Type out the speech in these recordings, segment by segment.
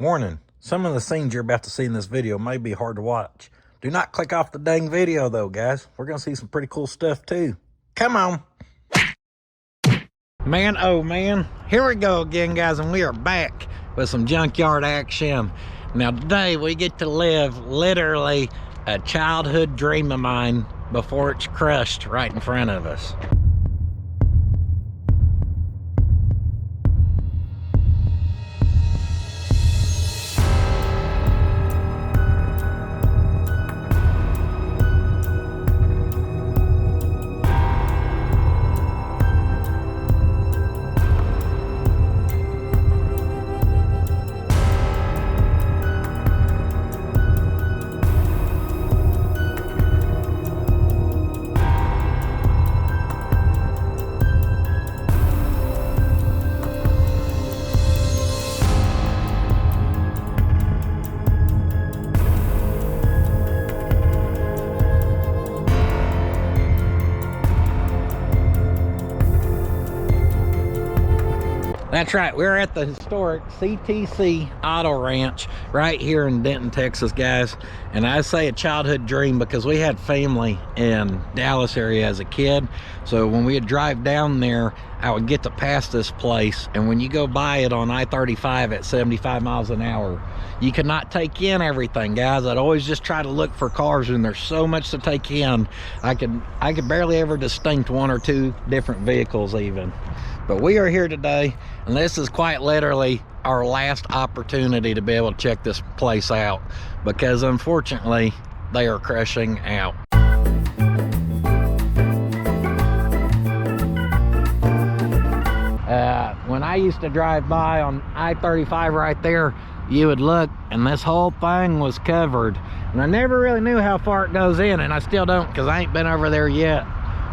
Warning, some of the scenes you're about to see in this video may be hard to watch. Do not click off the dang video though, guys. We're gonna see some pretty cool stuff too. Come on. Man, oh man, here we go again, guys, and we are back with some junkyard action. Now today we get to live literally a childhood dream of mine before it's crushed right in front of us. That's right, we're at the historic CTC Auto Ranch right here in Denton, Texas, guys. And I say a childhood dream because we had family in Dallas area as a kid. So when we would drive down there, I would get to pass this place. And when you go by it on I-35 at 75 miles an hour, you cannot take in everything, guys. I'd always just try to look for cars, and there's so much to take in. I could barely ever distinct one or two different vehicles even. But we are here today, and this is quite literally our last opportunity to be able to check this place out, because unfortunately they are crushing out. When I used to drive by on I-35 right there, you would look and this whole thing was covered, and I never really knew how far it goes in, and I still don't because I ain't been over there yet.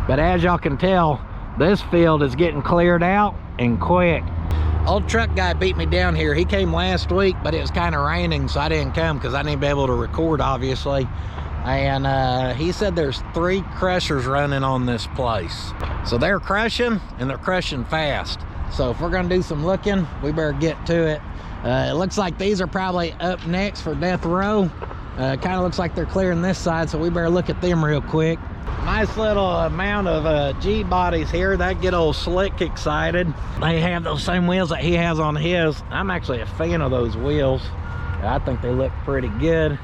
But as y'all can tell, this field is getting cleared out and quick. Old truck guy beat me down here. He came last week, but it was kind of raining, so I didn't come because I didn't be able to record, obviously. And he said there's 3 crushers running on this place. So they're crushing, and they're crushing fast. So if we're gonna do some looking, we better get to it. It looks like these are probably up next for death row. Kind of looks like they're clearing this side, so we better look at them real quick. Nice little amount of G bodies here. That get old Slick excited. They have those same wheels that he has on his. I'm actually a fan of those wheels. I think they look pretty good.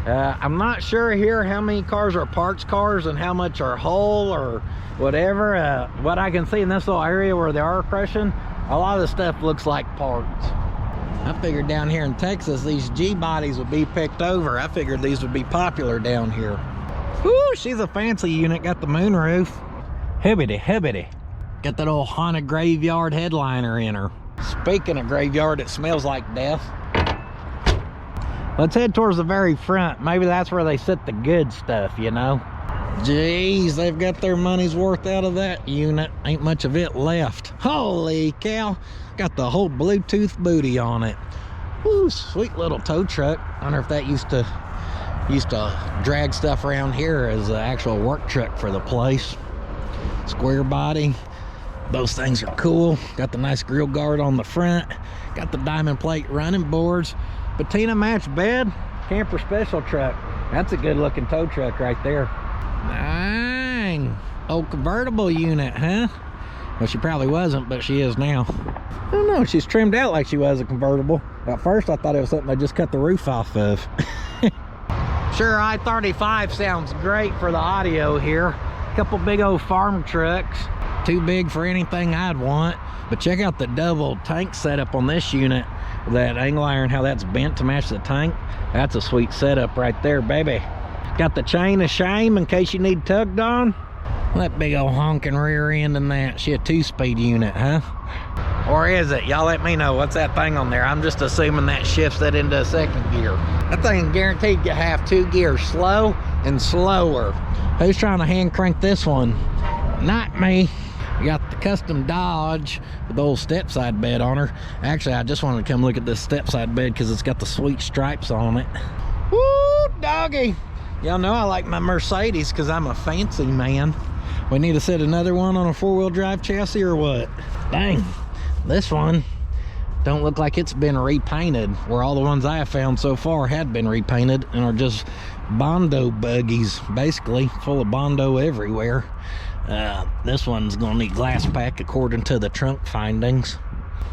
I'm not sure here how many cars are parts cars and how much are whole or whatever. What I can see in this little area where they are crushing, a lot of the stuff looks like parts. I figured down here in Texas these G bodies would be picked over. I figured these would be popular down here. Woo, she's a fancy unit. Got the moonroof. Hibbity, hibbity. Got that old haunted graveyard headliner in her. Speaking of graveyard, it smells like death. Let's head towards the very front. Maybe that's where they set the good stuff, you know? Jeez, they've got their money's worth out of that unit. Ain't much of it left. Holy cow. Got the whole Bluetooth booty on it. Woo, sweet little tow truck. I wonder if that used to drag stuff around here as an actual work truck for the place. Square body. Those things are cool. Got the nice grill guard on the front. Got the diamond plate running boards. Patina match bed. Camper special truck. That's a good looking tow truck right there. Dang. Old convertible unit, huh? Well, she probably wasn't, but she is now. I don't know, she's trimmed out like she was a convertible. At first I thought it was something they just cut the roof off of. Sure, I-35 sounds great for the audio here. Couple big old farm trucks. Too big for anything I'd want. But check out the double tank setup on this unit. That angle iron, how that's bent to match the tank. That's a sweet setup right there, baby. Got the chain of shame in case you need tugged on. That big old honking rear end in that. She a 2-speed unit, huh? Or is it? Y'all let me know. What's that thing on there? I'm just assuming that shifts that into a 2nd gear. That thing guaranteed to have 2 gears, slow and slower. Who's trying to hand crank this one? Not me. We got the custom Dodge with the old step side bed on her. Actually, I just wanted to come look at this step side bed because it's got the sweet stripes on it. Woo, doggy. Y'all know I like my Mercedes because I'm a fancy man. We need to set another one on a 4-wheel drive chassis or what? Dang, this one Don't look like it's been repainted, where all the ones I have found so far had been repainted and are just Bondo buggies, basically, full of Bondo everywhere. This one's gonna need glass pack according to the trunk findings.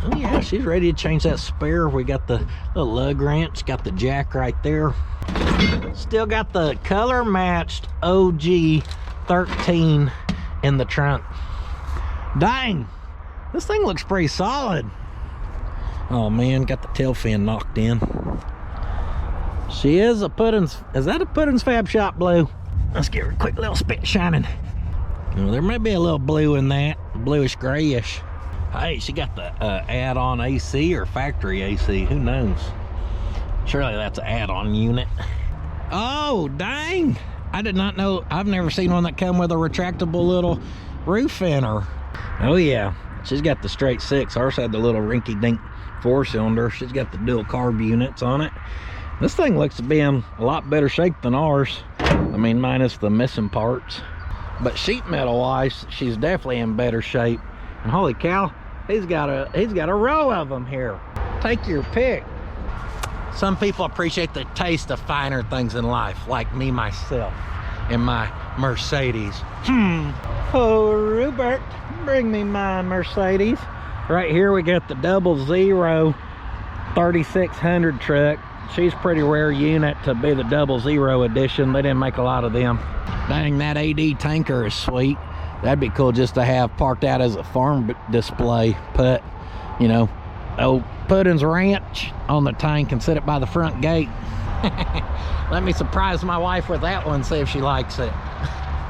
Oh yeah, she's ready to change that spare. We got the little lug wrench, got the jack right there. Still got the color matched OG 13 in the trunk. Dang, this thing looks pretty solid. Oh man, got the tail fin knocked in. She is a Puddin's. Is that a Puddin's Fab Shop blue? Let's give her a quick little spit shining. Well, there may be a little blue in that, bluish grayish. Hey, she got the add-on AC or factory AC, who knows? Surely that's an add-on unit. Oh, dang! I did not know. I've never seen one that come with a retractable little roof inner. Oh yeah, she's got the straight six. Ours had the little rinky-dink 4-cylinder. She's got the dual carb units on it. This thing looks to be in a lot better shape than ours. I mean, minus the missing parts. But sheet metal wise, she's definitely in better shape. And holy cow, he's got a row of them here. Take your pick. Some people appreciate the taste of finer things in life, like me myself in my Mercedes. Oh, Rupert, bring me my Mercedes. Right here we got the 00 3600 truck. She's a pretty rare unit to be the 00 edition. They didn't make a lot of them. Dang, that AD tanker is sweet. That'd be cool just to have parked out as a farm display. Put, you know, old Puddin's Ranch on the tank and set it by the front gate. Let me surprise my wife with that one, see if she likes it.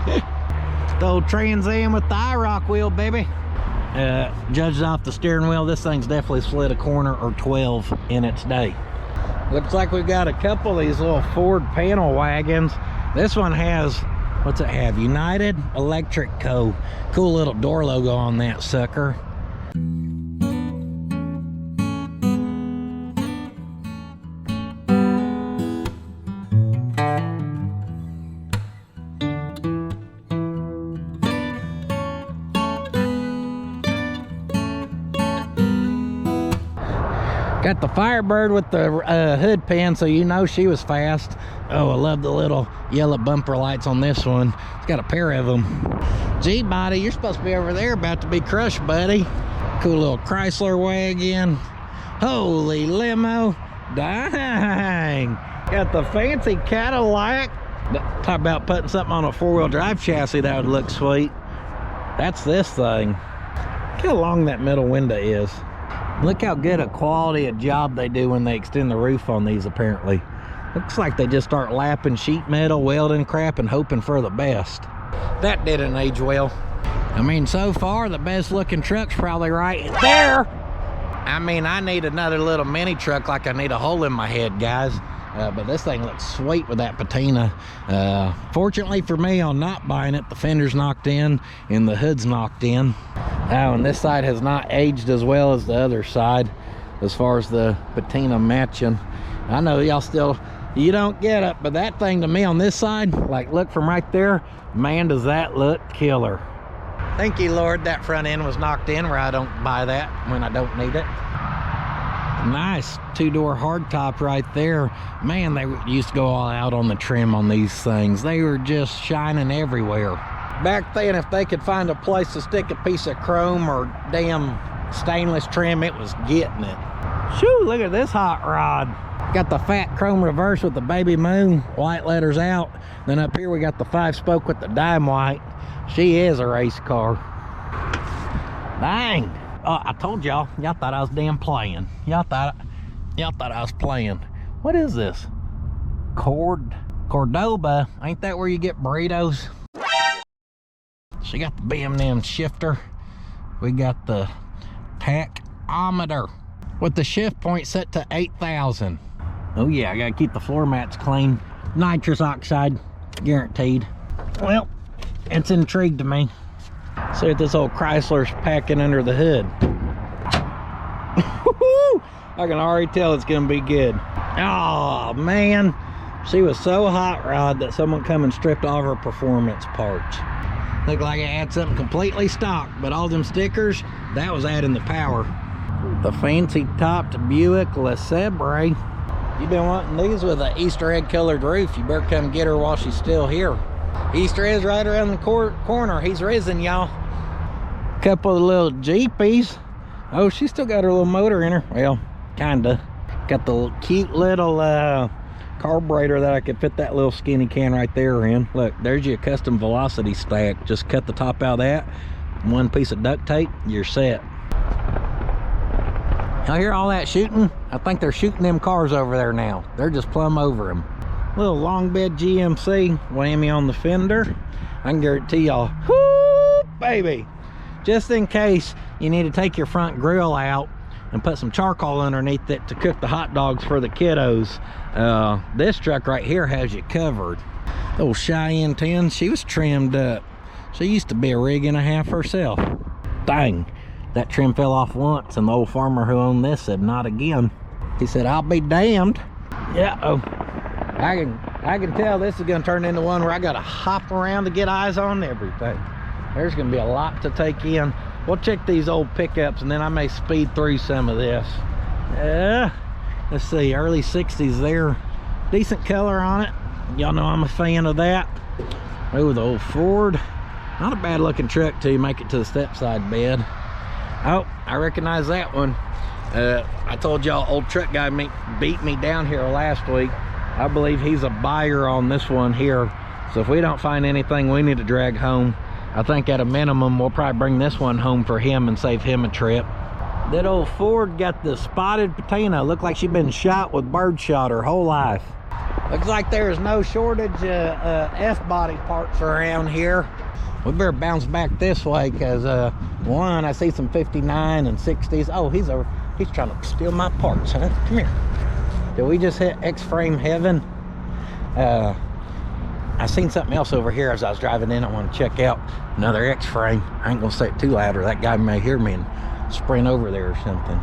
The old Trans Am with the IROC wheel, baby. Judged off the steering wheel, this thing's definitely slid a corner or 12 in its day. Looks like we've got a couple of these little Ford panel wagons. This one has, what's it have? United Electric Co. Cool little door logo on that sucker. Got the Firebird with the hood pan, so you know she was fast. Oh, I love the little yellow bumper lights on this one. It's got a pair of them. Gee, buddy, you're supposed to be over there about to be crushed, buddy. Cool little Chrysler wagon. Holy limo. Dang. Got the fancy Cadillac. Talk about putting something on a 4-wheel drive chassis, that would look sweet. That's this thing. Look how long that middle window is. Look how good a quality of job they do when they extend the roof on these, apparently. Looks like they just start lapping sheet metal, welding crap, and hoping for the best. That didn't age well. I mean, so far, the best looking truck's probably right there. I mean, I need another little mini truck like I need a hole in my head, guys. But this thing looks sweet with that patina. Fortunately for me, on not buying it, the fender's knocked in and the hood's knocked in. Oh, and this side has not aged as well as the other side as far as the patina matching. I know y'all still, you don't get it, but that thing to me on this side, like look from right there, man, does that look killer. Thank you, Lord, that front end was knocked in where I don't buy that when I don't need it. Nice 2-door hardtop right there. Man, they used to go all out on the trim on these things. They were just shining everywhere. Back then, if they could find a place to stick a piece of chrome or damn stainless trim, it was getting it. Shoo, look at this hot rod. Got the fat chrome reverse with the baby moon, white letters out. Then up here we got the 5-spoke with the dime white. She is a race car. Dang. Oh, I told y'all thought I was damn playing. Y'all thought I was playing. What is this? Cordoba. Ain't that where you get burritos? She got the B&M shifter. We got the tachometer with the shift point set to 8,000. Oh yeah, I gotta keep the floor mats clean. Nitrous oxide, guaranteed. Well, it's intrigued to me. See what this old Chrysler's packing under the hood. I can already tell it's gonna be good. Oh man, she was so hot rod that someone come and stripped all her performance parts. Looked like it had something completely stock, but all them stickers, that was adding the power. The fancy topped Buick LeSabre. You've been wanting these with an Easter egg colored roof. You better come get her while she's still here. Easter egg's right around the corner. He's risen, y'all. Couple of little Jeepies. Oh, she still got her little motor in her. Well, kinda. Got the cute little carburetor that I could fit that little skinny can right there in. Look, there's your custom velocity stack. Just cut the top out of that. One piece of duct tape, you're set. Y'all hear all that shooting? I think they're shooting them cars over there now. They're just plumb over them. Little long bed GMC whammy on the fender. I can guarantee y'all, whoo, baby. Just in case you need to take your front grill out and put some charcoal underneath it to cook the hot dogs for the kiddos. This truck right here has you covered. Old Cheyenne 10, she was trimmed up. She used to be a rig and a half herself. Dang, that trim fell off once, and the old farmer who owned this said, not again. He said, I'll be damned. Yeah, oh, I can tell this is gonna turn into one where I gotta hop around to get eyes on everything. There's gonna be a lot to take in. We'll check these old pickups, and then I may speed through some of this. Let's see, early 60s there. Decent color on it. Y'all know I'm a fan of that. Oh, the old Ford. Not a bad looking truck till you make it to the step side bed. Oh, I recognize that one. I told y'all old truck guy beat me down here last week. I believe he's a buyer on this one here. So if we don't find anything we need to drag home, I think at a minimum we'll probably bring this one home for him and save him a trip. That old Ford got the spotted patina. Looked like she'd been shot with birdshot her whole life. Looks like there's no shortage of F-body parts around here. We better bounce back this way because one, I see some 59 and 60s. Oh, he's trying to steal my parts, huh? Come here. Did we just hit X-frame heaven? I seen something else over here as I was driving in. I want to check out another X-frame. I ain't gonna say it too loud or that guy may hear me and sprint over there or something.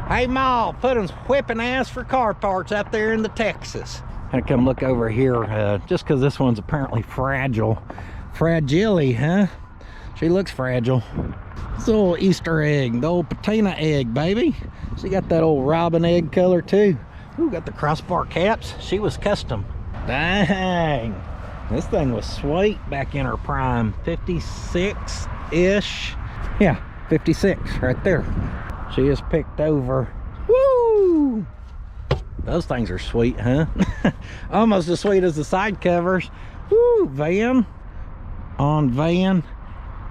Hey, Ma, Puddin's whipping ass for car parts out there in the Texas. I come look over here just because this one's apparently fragile. Fragile, huh? She looks fragile. It's a little Easter egg, the old patina egg, baby. She got that old robin egg color too. Ooh, got the crossbar caps. She was custom. Dang. This thing was sweet back in her prime. 56-ish. Yeah, 56 right there. She is picked over. Woo! Those things are sweet, huh? Almost as sweet as the side covers. Woo! Van on van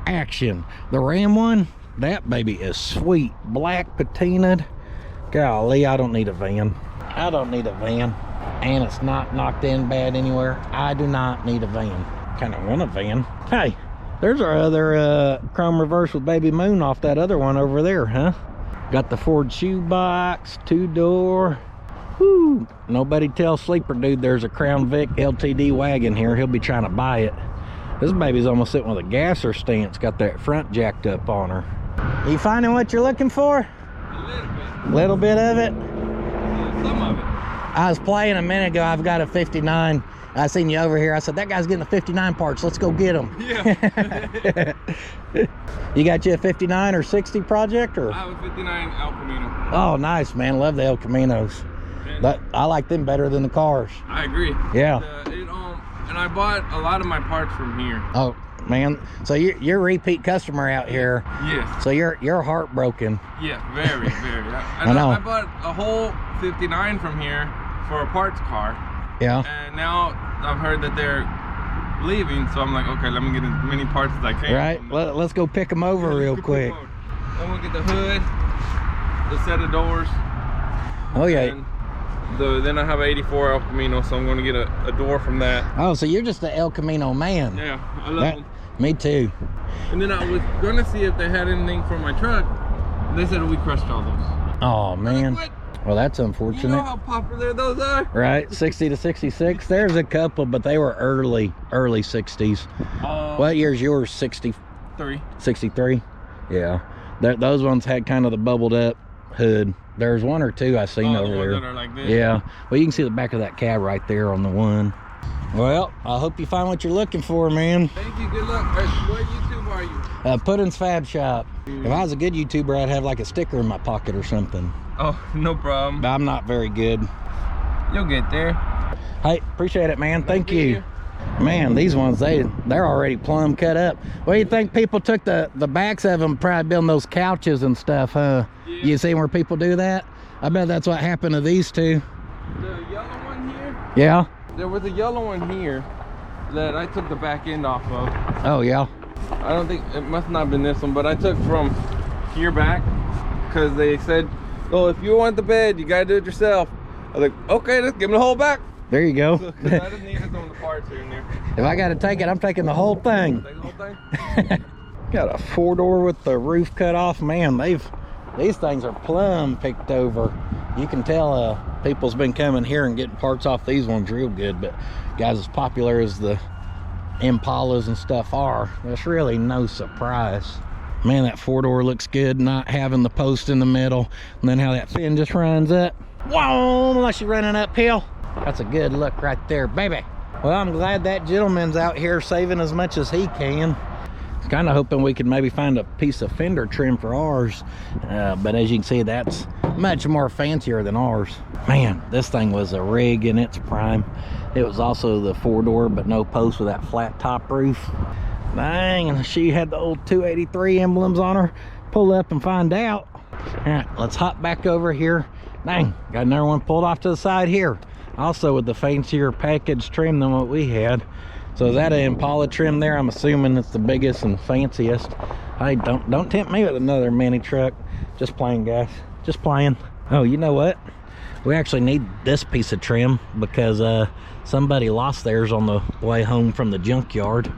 action. The Ram one, that baby is sweet. Black patinaed. Golly, I don't need a van. I don't need a van. And it's not knocked in bad anywhere. I do not need a van. Kind of want a van. Hey, there's our other chrome reverse with baby moon off that other one over there, huh? Got the Ford shoebox, 2-door. Whoo! Nobody tell Sleeper Dude there's a Crown Vic LTD wagon here. He'll be trying to buy it. This baby's almost sitting with a gasser stance. Got that front jacked up on her. You finding what you're looking for? A little bit of it? Some of it. I was playing a minute ago. I've got a 59. I seen you over here. I said, that guy's getting the 59 parts. Let's go get them. Yeah. You got you a 59 or 60 project? Or? I have a 59 El Camino. Oh, nice, man. Love the El Caminos. But I like them better than the cars. I agree. Yeah. And I bought a lot of my parts from here. Oh, man. So you're a repeat customer out here. Yes. So you're heartbroken. Yeah, very, very. I know. I bought a whole 59 from here for a parts car. Yeah. And now I've heard that they're leaving, so I'm like, okay, let me get as many parts as I can. Right. Let's go pick them over real quick. I'm gonna get the hood, the set of doors. Oh yeah. Then I have an 84 El Camino, so I'm going to get a door from that. Oh, so you're just the El Camino man. Yeah, I love them. Me too. And then I was going to see if they had anything for my truck. They said we crushed all those. Oh, man. Like, well, that's unfortunate. You know how popular those are? Right, 60 to 66. There's a couple, but they were early 60s. What year's yours? 63? 63? Yeah. Those ones had kind of the bubbled up hood. There's one or two I seen over there. That are like this. Yeah. Well, you can see the back of that cab right there on the one. Well, I hope you find what you're looking for, man. Thank you. Good luck. All right, go ahead, YouTube. are you? Puddin's Fab Shop. If I was a good YouTuber, I'd have like a sticker in my pocket or something. Oh, no problem. But I'm not very good. You'll get there. Hey, appreciate it, man. Thank you. Man, these ones, they're already plumb cut up. What do you think people took the backs of them, probably building those couches and stuff, huh? Yeah. You see where people do that? I bet that's what happened to these two. The yellow one here? Yeah. There was a yellow one here that I took the back end off of. Oh, yeah. I don't think, it must not have been this one, but I took from here back because they said, oh, if you want the bed, you gotta do it yourself. I was like, okay, let's give me the whole back. There you go. So, I just needed some of the parts here and there. If I gotta take it, I'm taking the whole thing. Take the whole thing? Got a 4-door with the roof cut off. Man, these things are plumb picked over. You can tell people's been coming here and getting parts off these ones real good. But guys, as popular as the Impalas and stuff are, that's really no surprise. Man, that 4-door looks good, not having the post in the middle, and then how that fin just runs up. Whoa, unless you're running uphill. That's a good look right there, baby. Well, I'm glad that gentleman's out here saving as much as he can. Kind of hoping we could maybe find a piece of fender trim for ours, but as you can see, that's much more fancier than ours. Man, this thing was a rig in its prime. It was also the 4-door, but no post with that flat top roof. Dang, and she had the old 283 emblems on her. Pull up and find out. All right, let's hop back over here. Dang, got another one pulled off to the side here. Also with the fancier package trim than what we had. So is that an Impala trim there? I'm assuming it's the biggest and fanciest. Hey, don't tempt me with another mini truck. Just playing, guys, just playing. Oh, you know what? We actually need this piece of trim because somebody lost theirs on the way home from the junkyard.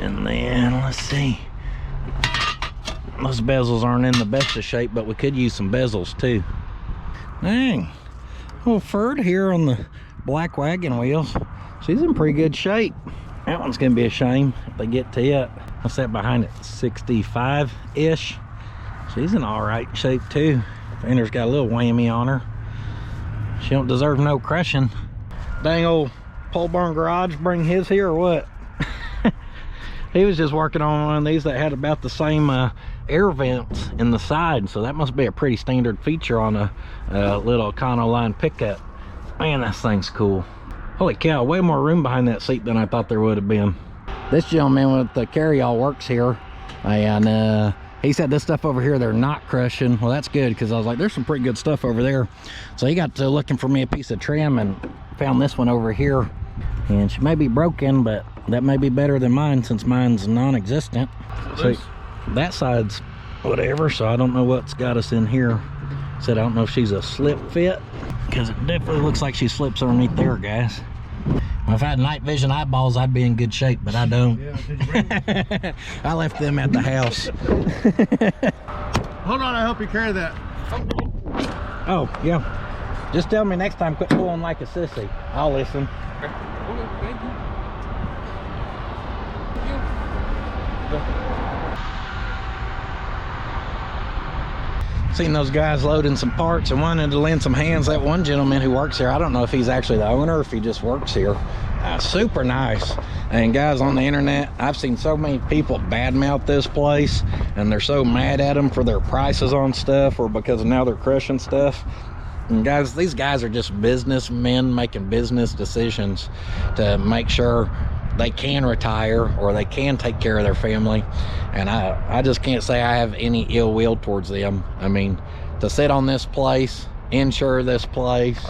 And then let's see, those bezels aren't in the best of shape, but we could use some bezels too. Dang, little Ford here on the black wagon wheels. She's in pretty good shape. That one's gonna be a shame if they get to it. What's that behind it? 65-ish. She's in all right shape too. Fender's got a little whammy on her. She don't deserve no crushing. Dang old pole barn garage bring his here or what? He was just working on one of these that had about the same air vents in the side, so that must be a pretty standard feature on a little Econoline pickup. Man, that thing's cool. Holy cow, way more room behind that seat than I thought there would have been. This gentleman with the carry-all works here, and he said this stuff over here they're not crushing. Well, that's good, because I was like, there's some pretty good stuff over there. So he got to looking for me a piece of trim and found this one over here. And she may be broken, but that may be better than mine since mine's non-existent. So that side's whatever, so I don't know what's got us in here. Said I don't know if she's a slip fit, because it definitely looks like she slips underneath there, guys. Well, if I had night vision eyeballs, I'd be in good shape, but I don't. Yeah, did you bring them? I left them at the house. Hold on, I'll help you carry that. Oh, yeah. Just tell me next time, quit pulling like a sissy. I'll listen. Okay, thank you. Seen those guys loading some parts and wanted to lend some hands. That one gentleman who works here, I don't know if he's actually the owner or if he just works here. Super nice. And guys, on the internet, I've seen so many people badmouth this place, and they're so mad at them for their prices on stuff or because now they're crushing stuff. And guys, these guys are just businessmen making business decisions to make sure they can retire or they can take care of their family. And I just can't say I have any ill will towards them. I mean, to sit on this place, insure this place,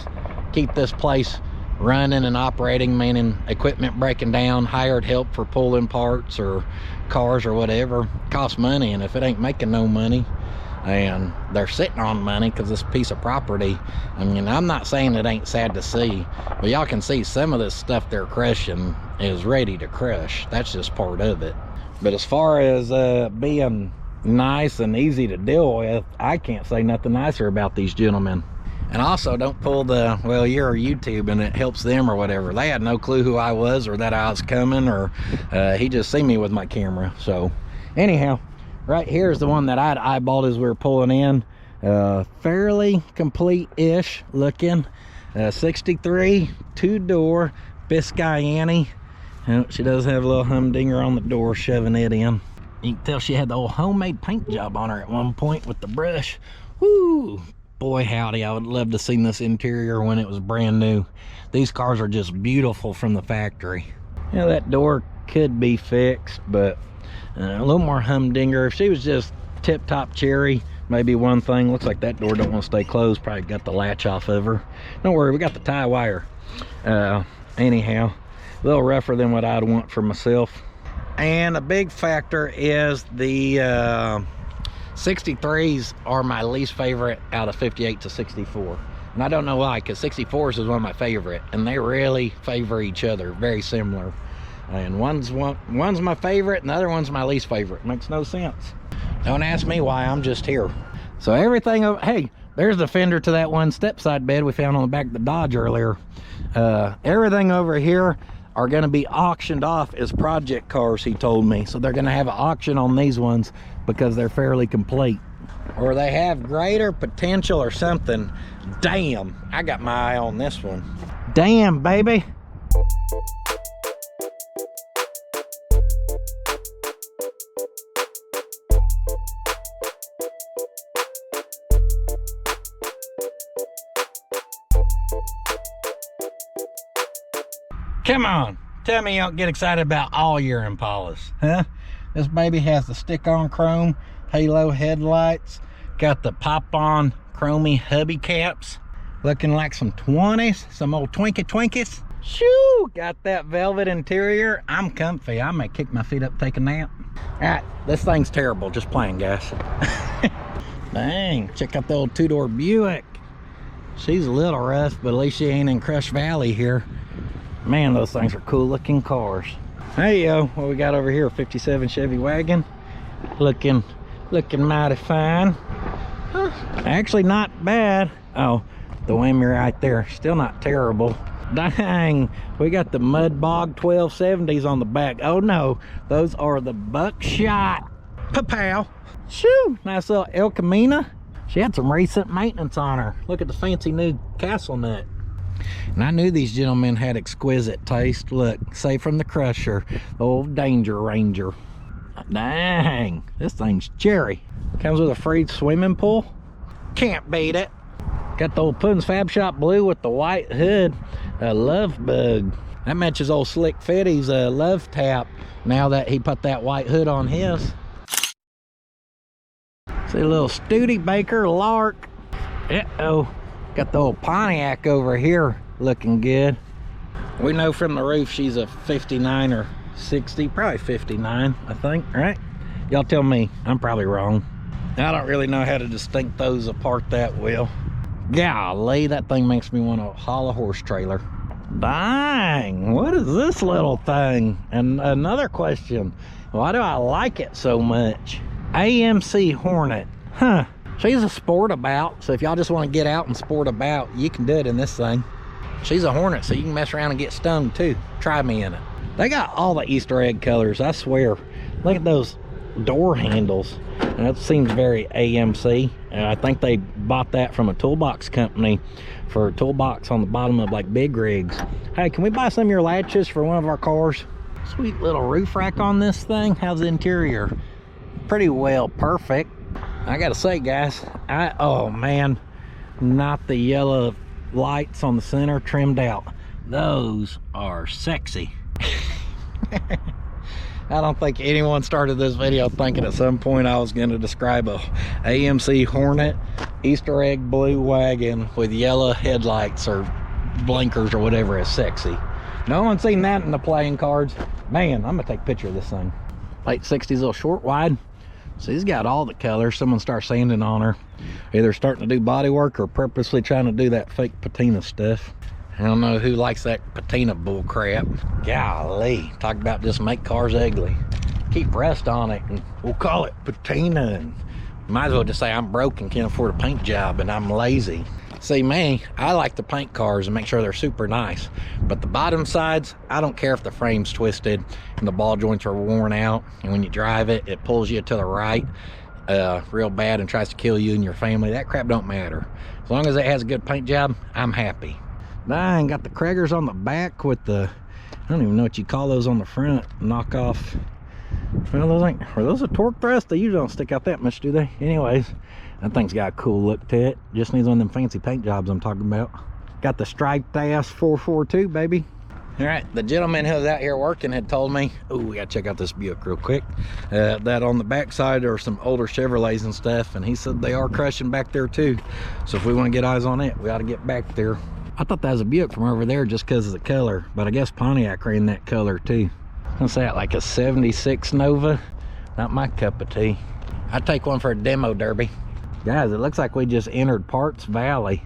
keep this place running and operating, meaning equipment breaking down, hired help for pulling parts or cars or whatever, costs money. And if it ain't making no money, and they're sitting on money because this piece of property, I mean, I'm not saying it ain't sad to see, but y'all can see some of this stuff they're crushing is ready to crush. That's just part of it. But as far as being nice and easy to deal with, I can't say nothing nicer about these gentlemen. And also, don't pull the, well, you're YouTube and it helps them or whatever. They had no clue who I was or that I was coming, or he just seen me with my camera. So anyhow, right here is the one that I'd eyeballed as we were pulling in. Fairly complete-ish looking. 63 2-door Biscayne. She does have a little humdinger on the door shoving it in. You can tell she had the old homemade paint job on her at one point with the brush. Woo! Boy howdy, I would love to see this interior when it was brand new. These cars are just beautiful from the factory. Yeah, that door could be fixed, but a little more humdinger. If she was just tip-top cherry, maybe one thing. Looks like that door don't want to stay closed. Probably got the latch off of her. Don't worry, we got the tie wire. Anyhow, a little rougher than what I'd want for myself. And a big factor is the 63s are my least favorite out of 58 to 64. And I don't know why, because 64s is one of my favorite, and they really favor each other, very similar. And one's my favorite and the other one's my least favorite. Makes no sense. Don't ask me why, I'm just here. So everything, hey, there's the fender to that one step side bed we found on the back of the Dodge earlier. Everything over here are going to be auctioned off as project cars, he told me. So they're going to have an auction on these ones because they're fairly complete. Or they have greater potential or something. Damn, I got my eye on this one. Damn, baby. Come on, tell me you don't get excited about all your Impalas, huh? This baby has the stick-on chrome halo headlights, got the pop-on chromey hubby caps, looking like some 20s, some old Twinkies. Shoo, got that velvet interior. I'm comfy. I may kick my feet up, take a nap. All right, this thing's terrible, just playing, guys. Dang, check out the old two-door Buick. She's a little rough, but at least she ain't in Crush Valley here. Man, those things are cool looking cars. Hey yo, what we got over here? 57 Chevy wagon. Looking mighty fine. Huh, actually not bad. Oh, the whammy right there, still not terrible. Dang, we got the Mud Bog 1270s on the back. Oh no, those are the Buckshot. Pa-pow. Shoo, nice little El Camino. She had some recent maintenance on her. Look at the fancy new castle nut. And I knew these gentlemen had exquisite taste. Look, say from the Crusher, the old Danger Ranger. Dang, this thing's cherry. Comes with a free swimming pool. Can't beat it. Got the old Puddin's Fab Shop blue with the white hood. A love bug. That matches old Slick Fitty's love tap now that he put that white hood on his. See a little Studebaker Lark. Uh-oh. Got the old Pontiac over here looking good. We know from the roof she's a 59 or 60, probably 59, I think, right? Y'all tell me, I'm probably wrong. I don't really know how to distinct those apart that well. Golly, that thing makes me want to haul a horse trailer. Dang, what is this little thing? And another question, why do I like it so much? AMC Hornet, huh? She's a sport about, so if y'all just want to get out and sport about, you can do it in this thing. She's a Hornet, so you can mess around and get stung too. Try me in it. They got all the Easter egg colors, I swear. Look at those door handles. And that seems very AMC. And I think they bought that from a toolbox company for a toolbox on the bottom of like big rigs. Hey, can we buy some of your latches for one of our cars? Sweet little roof rack on this thing. How's the interior? Pretty well perfect. I gotta say, guys, oh man, not the yellow lights on the center trimmed out. Those are sexy. I don't think anyone started this video thinking at some point I was going to describe a AMC Hornet Easter egg blue wagon with yellow headlights or blinkers or whatever as sexy. No one's seen that in the playing cards. Man, I'm gonna take a picture of this thing. Late 60s little short wide. So he's got all the colors. Someone starts sanding on her, either starting to do body work or purposely trying to do that fake patina stuff. I don't know who likes that patina bull crap. Golly, talk about just make cars ugly. Keep rust on it and we'll call it patina. And might as well just say I'm broke and can't afford a paint job and I'm lazy. See me, I like to paint cars and make sure they're super nice. But the bottom sides, I don't care if the frame's twisted and the ball joints are worn out. And when you drive it, it pulls you to the right real bad and tries to kill you and your family. That crap don't matter. As long as it has a good paint job, I'm happy. Dang, got the Kragers on the back with the, I don't even know what you call those on the front, knockoff Well, those ain't, are those a torque thrust? They usually don't stick out that much, do they? Anyways, that thing's got a cool look to it. Just needs one of them fancy paint jobs I'm talking about. Got the striped ass 442, baby. All right, the gentleman who was out here working had told me, oh, we gotta check out this Buick real quick, that on the backside are some older Chevrolets and stuff, and he said they are crushing back there too. So if we want to get eyes on it, we ought to get back there. I thought that was a Buick from over there just because of the color, but I guess Pontiac ran that color too. What's that, like a 76 Nova? Not my cup of tea. I'd take one for a demo derby. Guys, it looks like we just entered Parts Valley.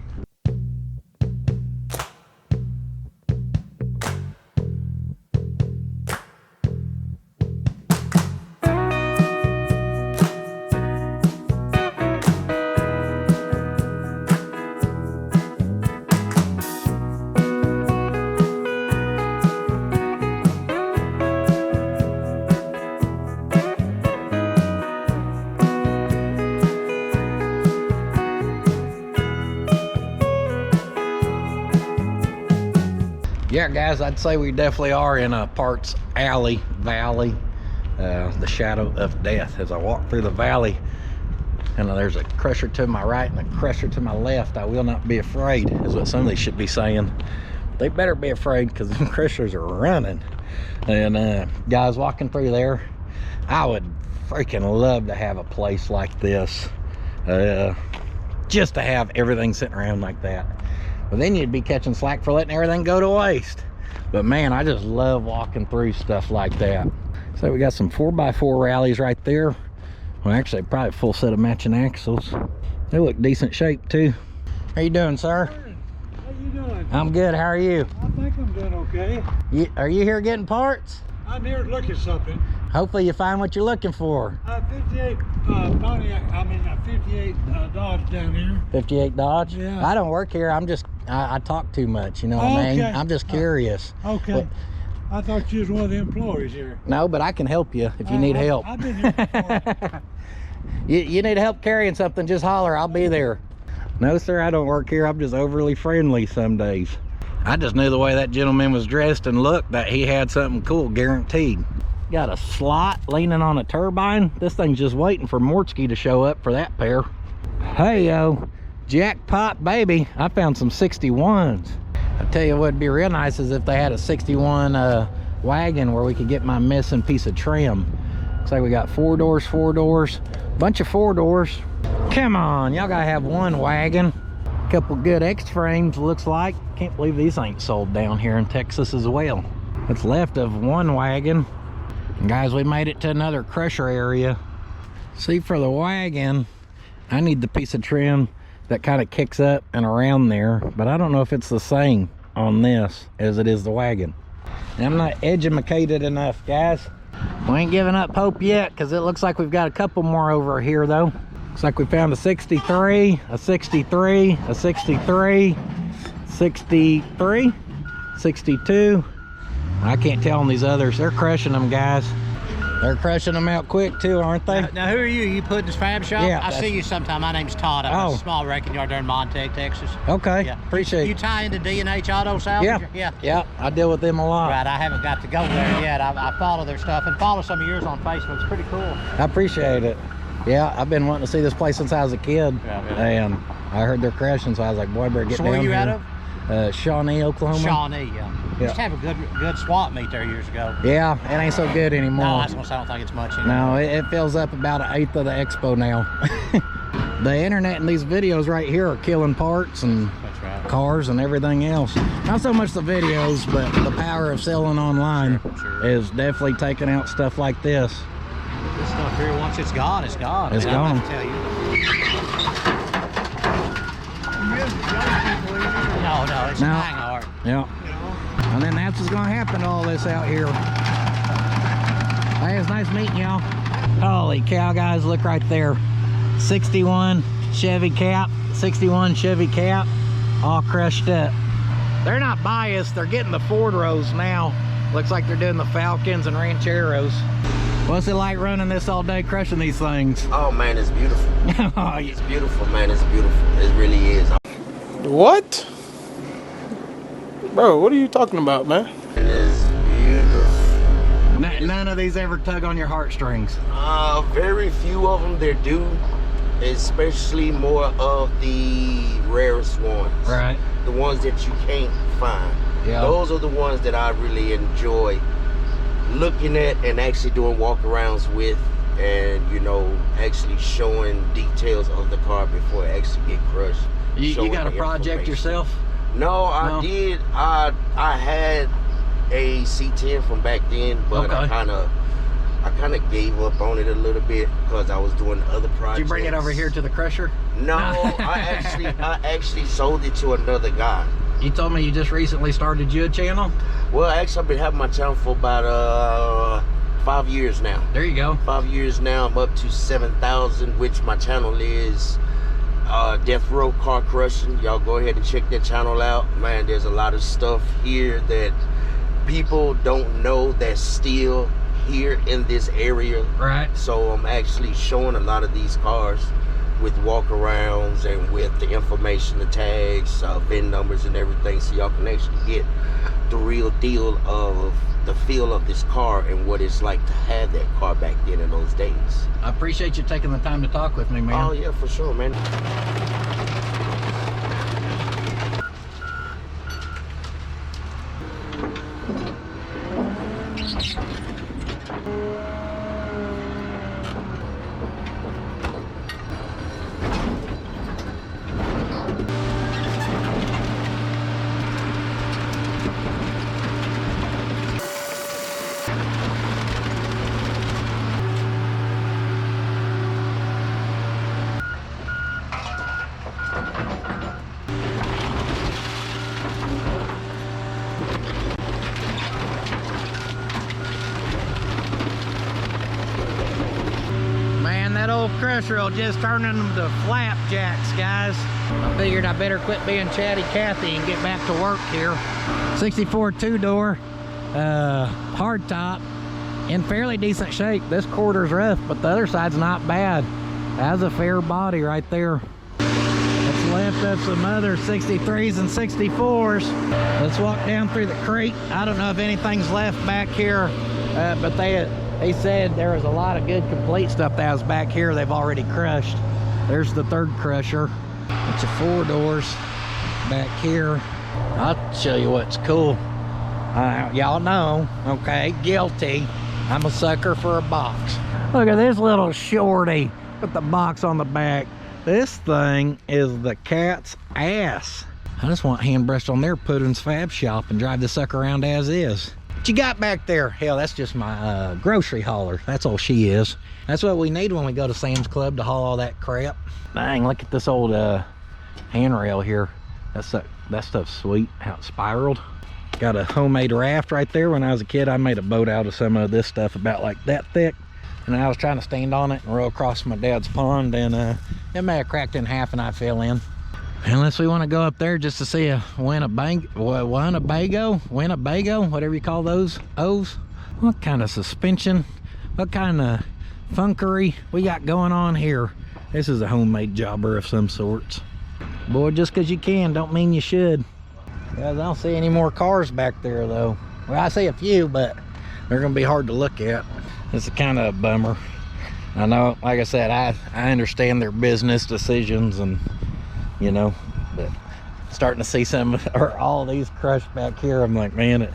Yeah, guys, I'd say we definitely are in a Parts Alley Valley, the shadow of death. As I walk through the valley, and there's a crusher to my right and a crusher to my left, I will not be afraid, is what some of these should be saying. They better be afraid, because them crushers are running. And guys, walking through there, I would freaking love to have a place like this, just to have everything sitting around like that. But then you'd be catching slack for letting everything go to waste. But man, I just love walking through stuff like that. So we got some 4x4 rallies right there. Well, actually, probably a full set of matching axles. They look decent shape too. How you doing, sir? How you doing? I'm good. How are you? I think I'm doing okay. Are you here getting parts? I'm here to look at something. Hopefully you find what you're looking for. 58 Pontiac, 58 Dodge down here. 58 Dodge? Yeah. I don't work here. I talk too much, you know what I mean? Okay. I'm just curious. Okay. But, I thought you was one of the employees here. no, but I can help you if you need help. I've been here before. You need help carrying something, just holler. I'll be there. No, sir, I don't work here. I'm just overly friendly some days. I just knew the way that gentleman was dressed and looked that he had something cool, guaranteed. Got a slot leaning on a turbine. This thing's just waiting for Mortsky to show up for that pair. Hey, yo, jackpot, baby. I found some 61s. I tell you what'd be real nice is if they had a 61 wagon where we could get my missing piece of trim. Looks like we got 4 doors, bunch of 4 doors. Come on, y'all gotta have one wagon. Couple good X-frames, looks like. Can't believe these ain't sold down here in Texas as well. What's left of one wagon. And guys, we made it to another crusher area. See, for the wagon, I need the piece of trim that kind of kicks up and around there, but I don't know if it's the same on this as it is the wagon. And I'm not educated enough, guys. We ain't giving up hope yet, because it looks like we've got a couple more over here though. Looks like we found a 63, a 63, a 63, 63, 62. I can't tell on these others. They're crushing them, guys. They're crushing them out quick too, aren't they? Now who are you? You put in this fab shop? Yeah, I see you sometime. My name's Todd. I'm a small wrecking yard there in Montague, Texas. Okay, Yeah. appreciate You it. tie into D&H Auto Salvager? Yeah, I deal with them a lot. Right, I haven't got to go there yet. I follow their stuff and follow some of yours on Facebook. It's pretty cool. I appreciate it. Yeah, I've been wanting to see this place since I was a kid. Yeah. And I heard they're crashing, so I was like, boy, better get So down where you here. out of? Shawnee, Oklahoma. Shawnee, yeah. Yeah. Used to have a good swap meet there years ago. Yeah, it ain't so good anymore. No, I was gonna say I don't think it's much anymore. No, it fills up about 1/8 of the expo now. The internet and these videos right here are killing parts and That's right. cars and everything else. Not so much the videos, but the power of selling online Sure. is definitely taking out stuff like this. This stuff here, once it's gone, it's gone. It's I gone. mean, I have to tell you. No, it's No. dying art. Yeah. And then that's what's gonna happen to all this out here. Hey, it's nice meeting y'all. Holy cow, guys, look right there. 61 Chevy cap, 61 Chevy cap, all crushed up. They're not biased, they're getting the Ford rows now. Looks like they're doing the Falcons and Rancheros. What's it like running this all day, crushing these things? Oh man, it's beautiful. Oh, It's beautiful, man. It's beautiful. It really is. What? Bro, what are you talking about, man? It is beautiful. None of these ever tug on your heartstrings. Very few of them there do, especially more of the rarest ones. Right. The ones that you can't find. Yeah. Those are the ones that I really enjoy looking at and actually doing walk-arounds with, and you know, actually showing details of the car before it actually get crushed. You got a project yourself? No, I did. I had a C10 from back then, but I kind of gave up on it a little bit because I was doing other projects. Did you bring it over here to the crusher? No, I actually sold it to another guy. You told me you just recently started your channel? Well, actually, I've been having my channel for about 5 years now. There you go. 5 years now. I'm up to 7,000, which my channel is Death Row Car Crushing. Y'all go ahead and check that channel out. Man, there's a lot of stuff here that people don't know that's still here in this area. Right. So I'm actually showing a lot of these cars with walk-arounds and with the information, the tags, VIN numbers and everything, so y'all can actually get the real deal of the feel of this car and what it's like to have that car back then in those days. I appreciate you taking the time to talk with me, man. Oh yeah, for sure, man. That old crusher will just turn them to flapjacks, guys. I figured I better quit being chatty Cathy and get back to work here. 64 two-door, hard top, in fairly decent shape. This quarter's rough, but the other side's not bad. That's a fair body right there. Let's lift up some other 63s and 64s. Let's walk down through the crate. I don't know if anything's left back here, but they said there was a lot of good complete stuff that was back here they've already crushed. There's the third crusher. Bunch of 4 doors back here. I'll show you what's cool. Y'all know, okay, guilty. I'm a sucker for a box. Look at this little shorty with the box on the back. This thing is the cat's ass. I just want hand brushed on there, put it in Fab Shop and drive the sucker around as is. What you got back there? Hell, that's just my grocery hauler. That's all she is. That's what we need when we go to Sam's Club to haul all that crap. Dang, look at this old handrail here. That stuff's sweet, how it spiraled. Got a homemade raft right there. When I was a kid, I made a boat out of some of this stuff about like that thick. And I was trying to stand on it and row across my dad's pond, and it may have cracked in half and I fell in. Unless we want to go up there just to see a Winnebago, whatever you call those O's. What kind of suspension, what kind of funkery we got going on here? This is a homemade jobber of some sorts. Boy, just because you can don't mean you should. Guys, I don't see any more cars back there though. Well, I see a few, but they're gonna be hard to look at. It's kind of a bummer. I know, like I said, I understand their business decisions, and you know, but starting to see some or all these crushed back here, I'm like, man,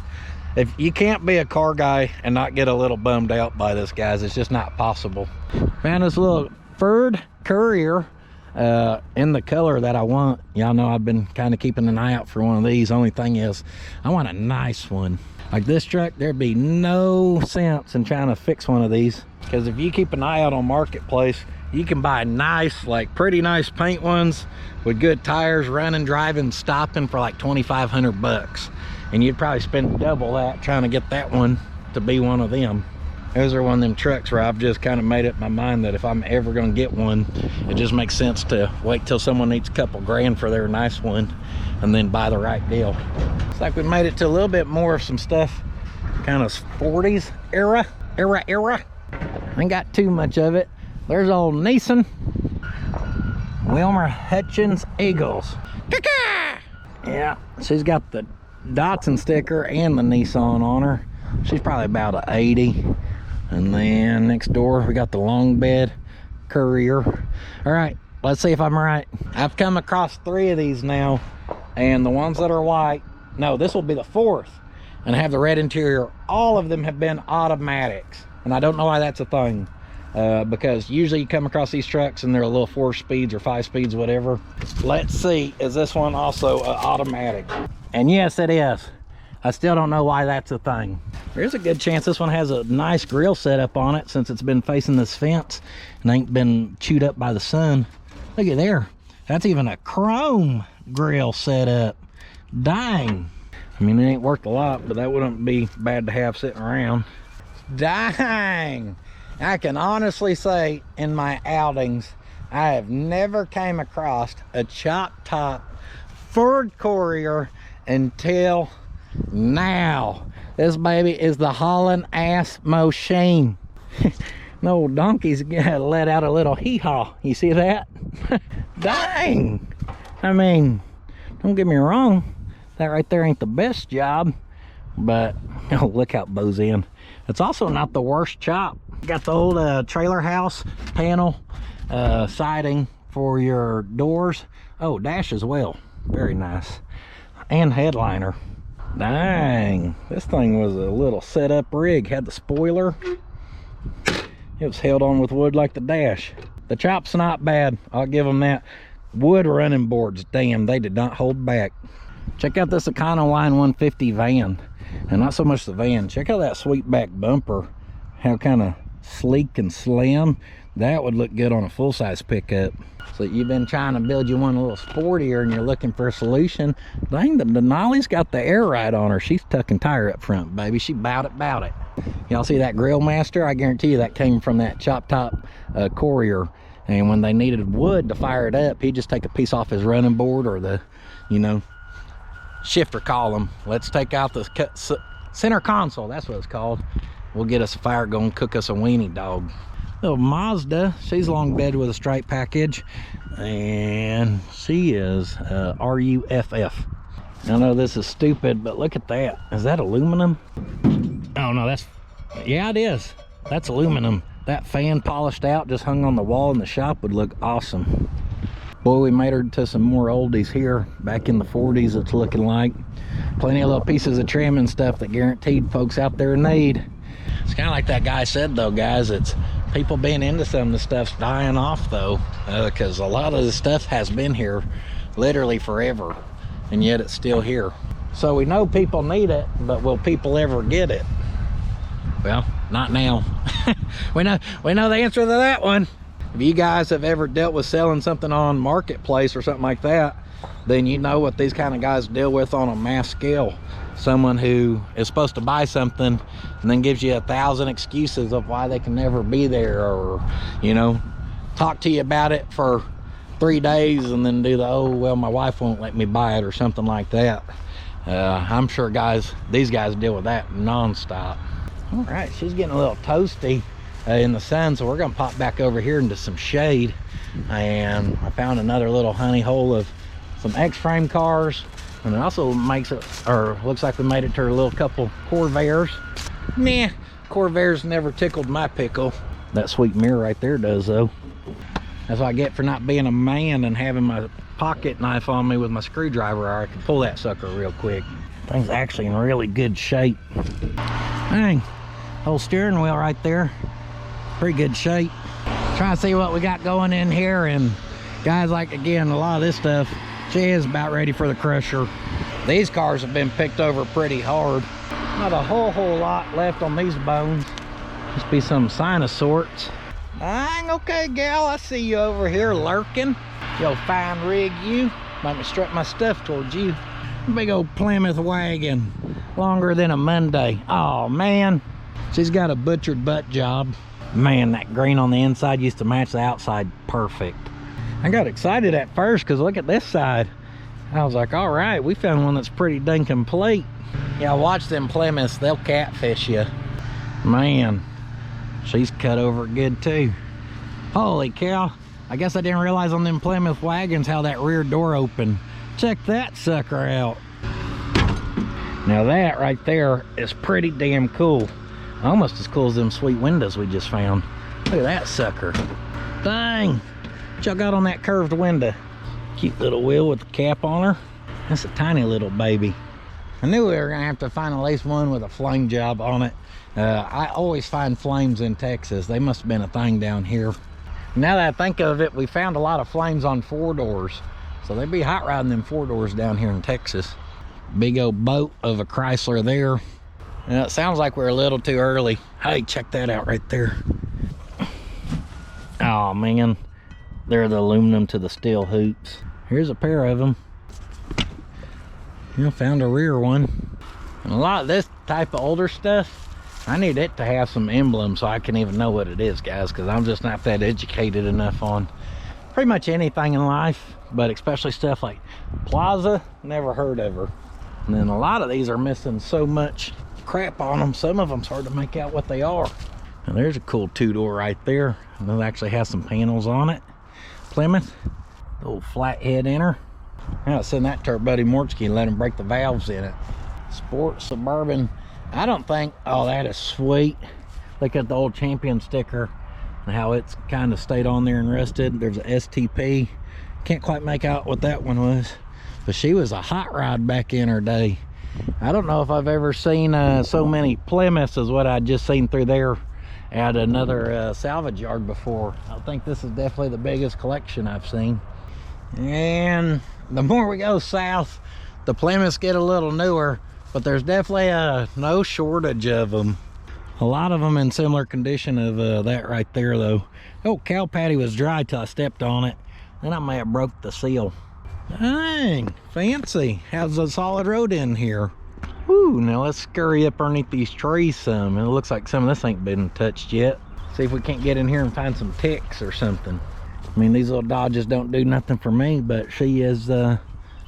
if you can't be a car guy and not get a little bummed out by this, guys, it's just not possible. Found this little Ford Courier in the color that I want. Y'all know I've been kind of keeping an eye out for one of these. Only thing is, I want a nice one. Like this truck, there'd be no sense in trying to fix one of these, because if you keep an eye out on Marketplace, you can buy nice, like pretty nice paint ones with good tires, running, driving, stopping for like 2,500 bucks, and you'd probably spend double that trying to get that one to be one of them. Those are one of them trucks where I've just kind of made up my mind that if I'm ever going to get one, it just makes sense to wait till someone needs a couple grand for their nice one and then buy the right deal. It's like we made it to a little bit more of some stuff kind of 40s era. I ain't got too much of it. There's old Nissan Wilmer Hutchins Eagles. Yeah, she's got the Datsun sticker and the Nissan on her. She's probably about a 80. And then next door, we got the long bed courier. All right, let's see if I'm right. I've come across 3 of these now, and the ones that are white, no, this will be the 4th, and have the red interior. All of them have been automatics, and I don't know why that's a thing. Because usually you come across these trucks and they're a little 4 speeds or 5 speeds, whatever. Let's see, is this one also automatic? And yes, it is. I still don't know why that's a thing. There's a good chance this one has a nice grill setup on it, since it's been facing this fence and ain't been chewed up by the sun. Look at there. That's even a chrome grill setup. Dang. I mean, it ain't worth a lot, but that wouldn't be bad to have sitting around. Dang. I can honestly say in my outings, I have never came across a chop top Ford Courier until now. This baby is the hauling ass machine. No donkeys let out a little hee-haw. You see that? Dang. I mean, don't get me wrong, that right there ain't the best job, but oh, look how it bows in. It's also not the worst chop. Got the old trailer house panel siding for your doors. Oh, dash as well. Very nice. And headliner. Dang, this thing was a little setup rig. Had the spoiler. It was held on with wood like the dash. The chop's not bad, I'll give them that. Wood running boards, damn, they did not hold back. Check out this Econo Line 150 van. And not so much the van. Check out that sweet back bumper. How kind of sleek and slim. That would look good on a full-size pickup. So you've been trying to build you one a little sportier and you're looking for a solution. Dang, the Denali's got the air ride on her. She's tucking tire up front, baby. She bout it. Y'all see that Grill Master? I guarantee you that came from that chop top Courier. And when they needed wood to fire it up, he'd just take a piece off his running board or the, you know, shifter column. Let's take out the center console. That's what it's called. We'll get us a fire going, cook us a weenie dog. Little Mazda, she's long bed with a stripe package, and she is RUFF. I know this is stupid, but look at that. Is that aluminum? Oh no, yeah, it is. That's aluminum. That fan polished out, just hung on the wall in the shop, would look awesome. Boy, we made her to some more oldies here. Back in the 40s, it's looking like. Plenty of little pieces of trim and stuff that guaranteed folks out there need. It's kind of like that guy said though, guys, it's people being into some of the stuff's dying off though, because a lot of the stuff has been here literally forever, and yet it's still here. So we know people need it, but will people ever get it? Well, not now. we know the answer to that one. If you guys have ever dealt with selling something on Marketplace or something like that, then you know what these kind of guys deal with on a mass scale. Someone who is supposed to buy something and then gives you 1,000 excuses of why they can never be there, or, you know, talk to you about it for 3 days and then do the, oh, well, my wife won't let me buy it or something like that. I'm sure these guys deal with that non-stop. All right, she's getting a little toasty in the sun, so we're gonna pop back over here into some shade. And I found another little honey hole of some X-frame cars, and it also makes it, or looks like we made it to a little couple Corvairs. Nah, Corvairs never tickled my pickle. That sweet mirror right there does though. That's what I get for not being a man and having my pocket knife on me with my screwdriver, or I can pull that sucker real quick. Thing's actually in really good shape. Dang, whole steering wheel right there, pretty good shape. Trying to see what we got going in here, and guys, like, again, a lot of this stuff, she is about ready for the crusher. These cars have been picked over pretty hard. Not a whole lot left on these bones. Must be some sign of sorts. Dang, okay, gal, I see you over here lurking. Yo, fine rig, you. Make me strut my stuff towards you. Big old Plymouth wagon, longer than a Monday. Oh man, she's got a butchered butt job. Man, that green on the inside used to match the outside perfect. I got excited at first because look at this side. I was like, all right, we found one that's pretty dang complete. Yeah, watch them Plymouths, they'll catfish you. Man, she's cut over good too. Holy cow, I guess I didn't realize on them Plymouth wagons how that rear door opened. Check that sucker out. Now that right there is pretty damn cool. Almost as cool as them sweet windows we just found. Look at that sucker. Dang. What y'all got on that curved window? Cute little wheel with the cap on her. That's a tiny little baby. I knew we were gonna have to find at least one with a flame job on it. I always find flames in Texas. They must have been a thing down here. Now that I think of it, we found a lot of flames on 4-doors. So they'd be hot riding them 4-doors down here in Texas. Big old boat of a Chrysler there. Now, it sounds like we're a little too early. Hey, check that out right there. Oh man, they're the aluminum to the steel hoops. Here's a pair of them. Found a rear one. And a lot of this type of older stuff, I need it to have some emblem so I can even know what it is, guys, because I'm just not that educated enough on pretty much anything in life, but especially stuff like Plaza, never heard of her. And then a lot of these are missing so much crap on them, some of them's hard to make out what they are. Now there's a cool 2-door right there, and it actually has some panels on it. Plymouth, the old flathead in her. I'll send that to our buddy Mortsky and let him break the valves in it. Sport Suburban. I don't think, oh, that is sweet. Look at the old Champion sticker and how it's kind of stayed on there and rusted. There's a STP. Can't quite make out what that one was, but she was a hot rod back in her day. I don't know if I've ever seen so many Plymouths as what I just seen through there at another salvage yard before. I think this is definitely the biggest collection I've seen. And the more we go south, the Plymouths get a little newer, but there's definitely no shortage of them. A lot of them in similar condition of that right there though. Oh, cow patty was dry till I stepped on it. Then I may have broke the seal. Dang, fancy. Has a solid road in here. Woo, now let's scurry up underneath these trees some. It looks like some of this ain't been touched yet. See if we can't get in here and find some ticks or something. I mean, these little Dodges don't do nothing for me, but she is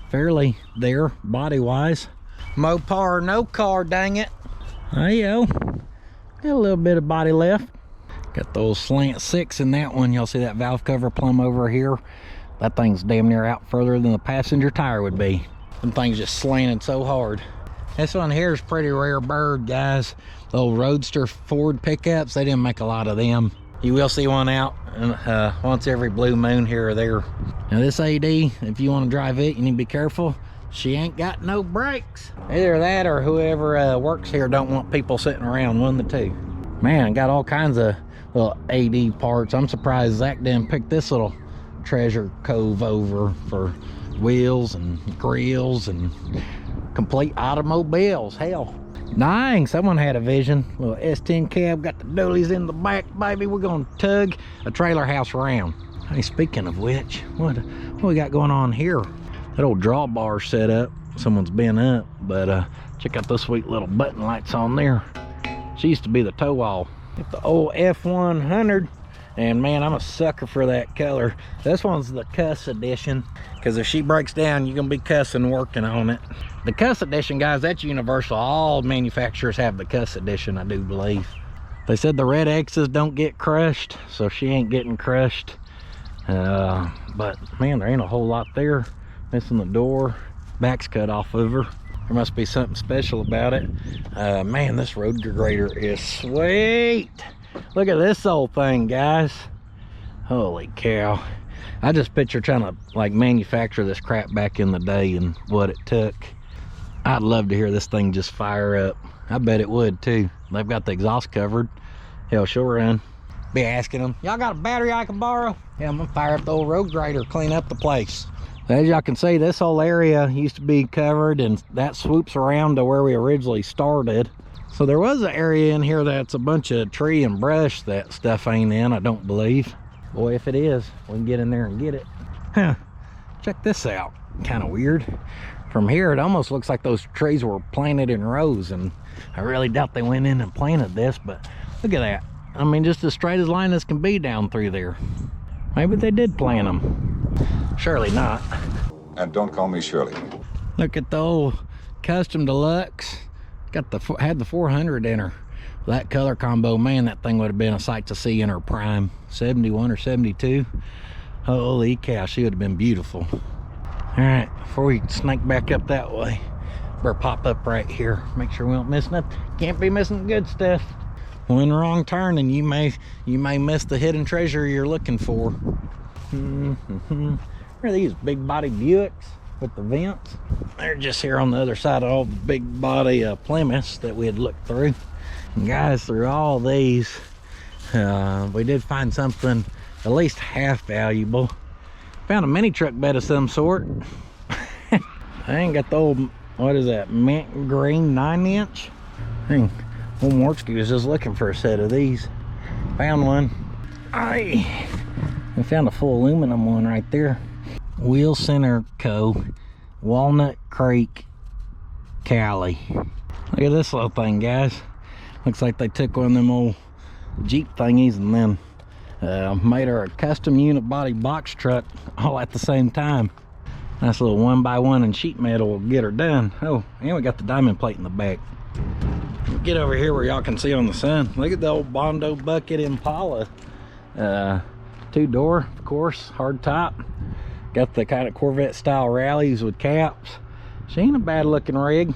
fairly there body-wise. Mopar, no car, dang it. Hey-yo, got a little bit of body left. Got those slant 6 in that one. Y'all see that valve cover plumb over here? That thing's damn near out further than the passenger tire would be. Them things just slanted so hard. This one here is pretty rare bird, guys. The old Roadster Ford pickups, they didn't make a lot of them. You will see one out once every blue moon here or there. Now this AD, if you want to drive it, you need to be careful. She ain't got no brakes. Either that or whoever works here don't want people sitting around, one of the two. Man, got all kinds of little AD parts. I'm surprised Zach didn't pick this little treasure cove over for wheels and grills and complete automobiles. Hell, dang, someone had a vision. Little S10 cab, got the doolies in the back, baby. We're gonna tug a trailer house around. Hey, speaking of which, what we got going on here? That old drawbar set up. Someone's been up, but check out those sweet little button lights on there. She used to be the tow wall. Get the old F100. And man, I'm a sucker for that color. This one's the Cuss edition, because if she breaks down, you're gonna be cussing working on it. The Cuss edition, guys, that's universal. All manufacturers have the Cuss edition, I do believe. They said the red X's don't get crushed, so she ain't getting crushed. But man, there ain't a whole lot there. Missing the door, back's cut off of her. There must be something special about it. Man, this road grater is sweet. Look at this old thing, guys. Holy cow. I just picture trying to like manufacture this crap back in the day and what it took. I'd love to hear this thing just fire up. I bet it would too. They've got the exhaust covered. Hell, she'll run. Be asking them, y'all got a battery I can borrow? Yeah, I'm gonna fire up the old road grader, clean up the place. As y'all can see, this whole area used to be covered, and that swoops around to where we originally started. So there was an area in here that's a bunch of tree and brush that stuff ain't in, I don't believe. Boy, if it is, we can get in there and get it. Huh, check this out. Kind of weird. From here, it almost looks like those trees were planted in rows, and I really doubt they went in and planted this, but look at that. I mean, just as straight as line as can be down through there. Maybe they did plant them. Surely not. And don't call me Shirley. Look at the old Custom Deluxe. Had the 400 in her. That color combo, man, that thing would have been a sight to see in her prime. 71 or 72. Holy cow, she would have been beautiful. All right, before we snake back up that way, Better pop up right here. Make sure we don't miss nothing. Can't be missing good stuff. One wrong turn and you may miss the hidden treasure you're looking for. Where are these big body Buicks with the vents? They're just here on the other side of all the big body plymouths that we had looked through. And guys, through all these, we did find something at least half valuable. Found a mini truck bed of some sort. I ain't got the old, what is that, mint green 9-inch? Dang, old Mortsky was just looking for a set of these. Found one. I found a full aluminum one right there. Wheel Center Co. Walnut Creek Cali. Look at this little thing, guys. Looks like they took one of them old Jeep thingies and then made her a custom unit body box truck all at the same time. Nice little 1x1 and sheet metal will get her done. Oh, and we got the diamond plate in the back. Get over here where y'all can see on the sun. Look at the old Bondo bucket Impala. 2-door, of course, hard top. Got the kind of Corvette style rallies with caps. She ain't a bad looking rig.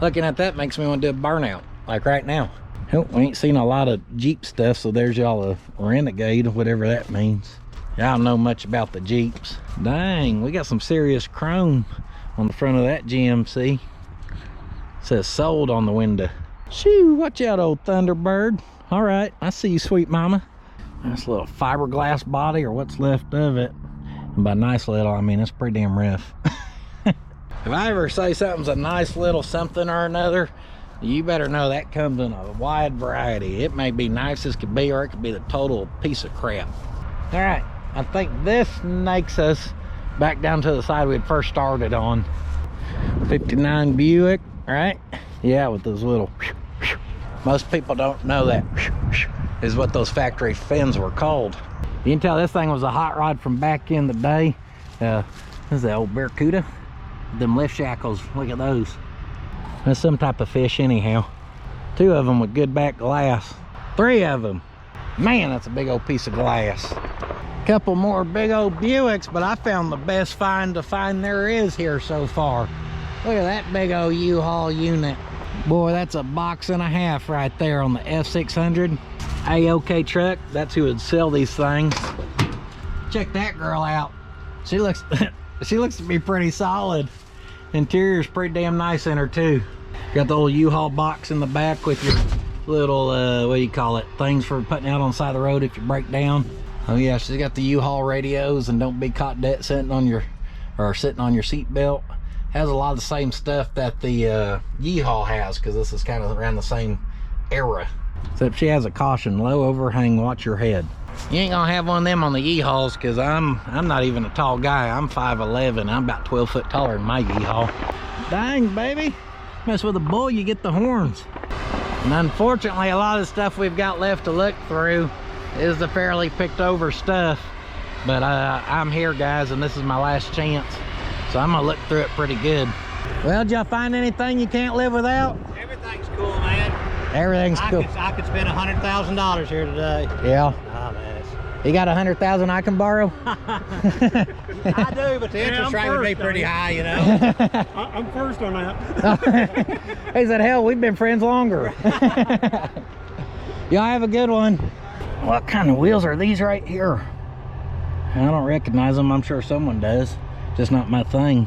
Looking at that makes me want to do a burnout, like right now. Oh, we ain't seen a lot of Jeep stuff, so there's y'all a Renegade, whatever that means. Y'all don't know much about the Jeeps. Dang, we got some serious chrome on the front of that GMC. It says sold on the window. Shoo, watch out, old Thunderbird. All right, I see you, sweet mama. Nice little fiberglass body, or what's left of it. And by nice little, I mean it's pretty damn rough. If I ever say something's a nice little something or another, you better know that comes in a wide variety. It may be nice as could be, or it could be the total piece of crap. All right, I think this takes us back down to the side we had first started on. 59 Buick, right? Yeah, with those little, most people don't know that is what those factory fins were called. You can tell this thing was a hot rod from back in the day. This is the old Barracuda. Them lift shackles, look at those. That's some type of fish anyhow. 2 of them with good back glass. 3 of them. Man, that's a big old piece of glass. Couple more big old Buicks, but I found the best find there is here so far. Look at that big old U-Haul unit. Boy, that's a box and a half right there on the F600. A-OK truck, that's who would sell these things. Check that girl out. She looks to be pretty solid. Interior's pretty damn nice in her too. Got the old U-Haul box in the back with your little what do you call it, things for putting out on the side of the road if you break down. Oh yeah, she's got the U-Haul radios, and don't be caught dead sitting on your seat belt. Has a lot of the same stuff that the U-Haul has, because this is kind of around the same era. Except she has a caution, low overhang, watch your head. You ain't gonna have one of them on the U-Hauls, because I'm not even a tall guy. I'm 5'11". I'm about 12 foot taller than my U-Haul. Dang, baby. Mess with a bull, you get the horns. And unfortunately, a lot of the stuff we've got left to look through is the fairly picked over stuff. But I'm here, guys, and this is my last chance. So I'm gonna look through it pretty good. Well, did y'all find anything you can't live without? Everything's cool, man. Everything's cool. I could spend $100,000 here today. Yeah. Oh, man. You got 100,000 I can borrow? I do, but the interest rate would be pretty high, you know. I'm first on that. He said, hell, we've been friends longer. Y'all have a good one. What kind of wheels are these right here? I don't recognize them. I'm sure someone does. Just not my thing.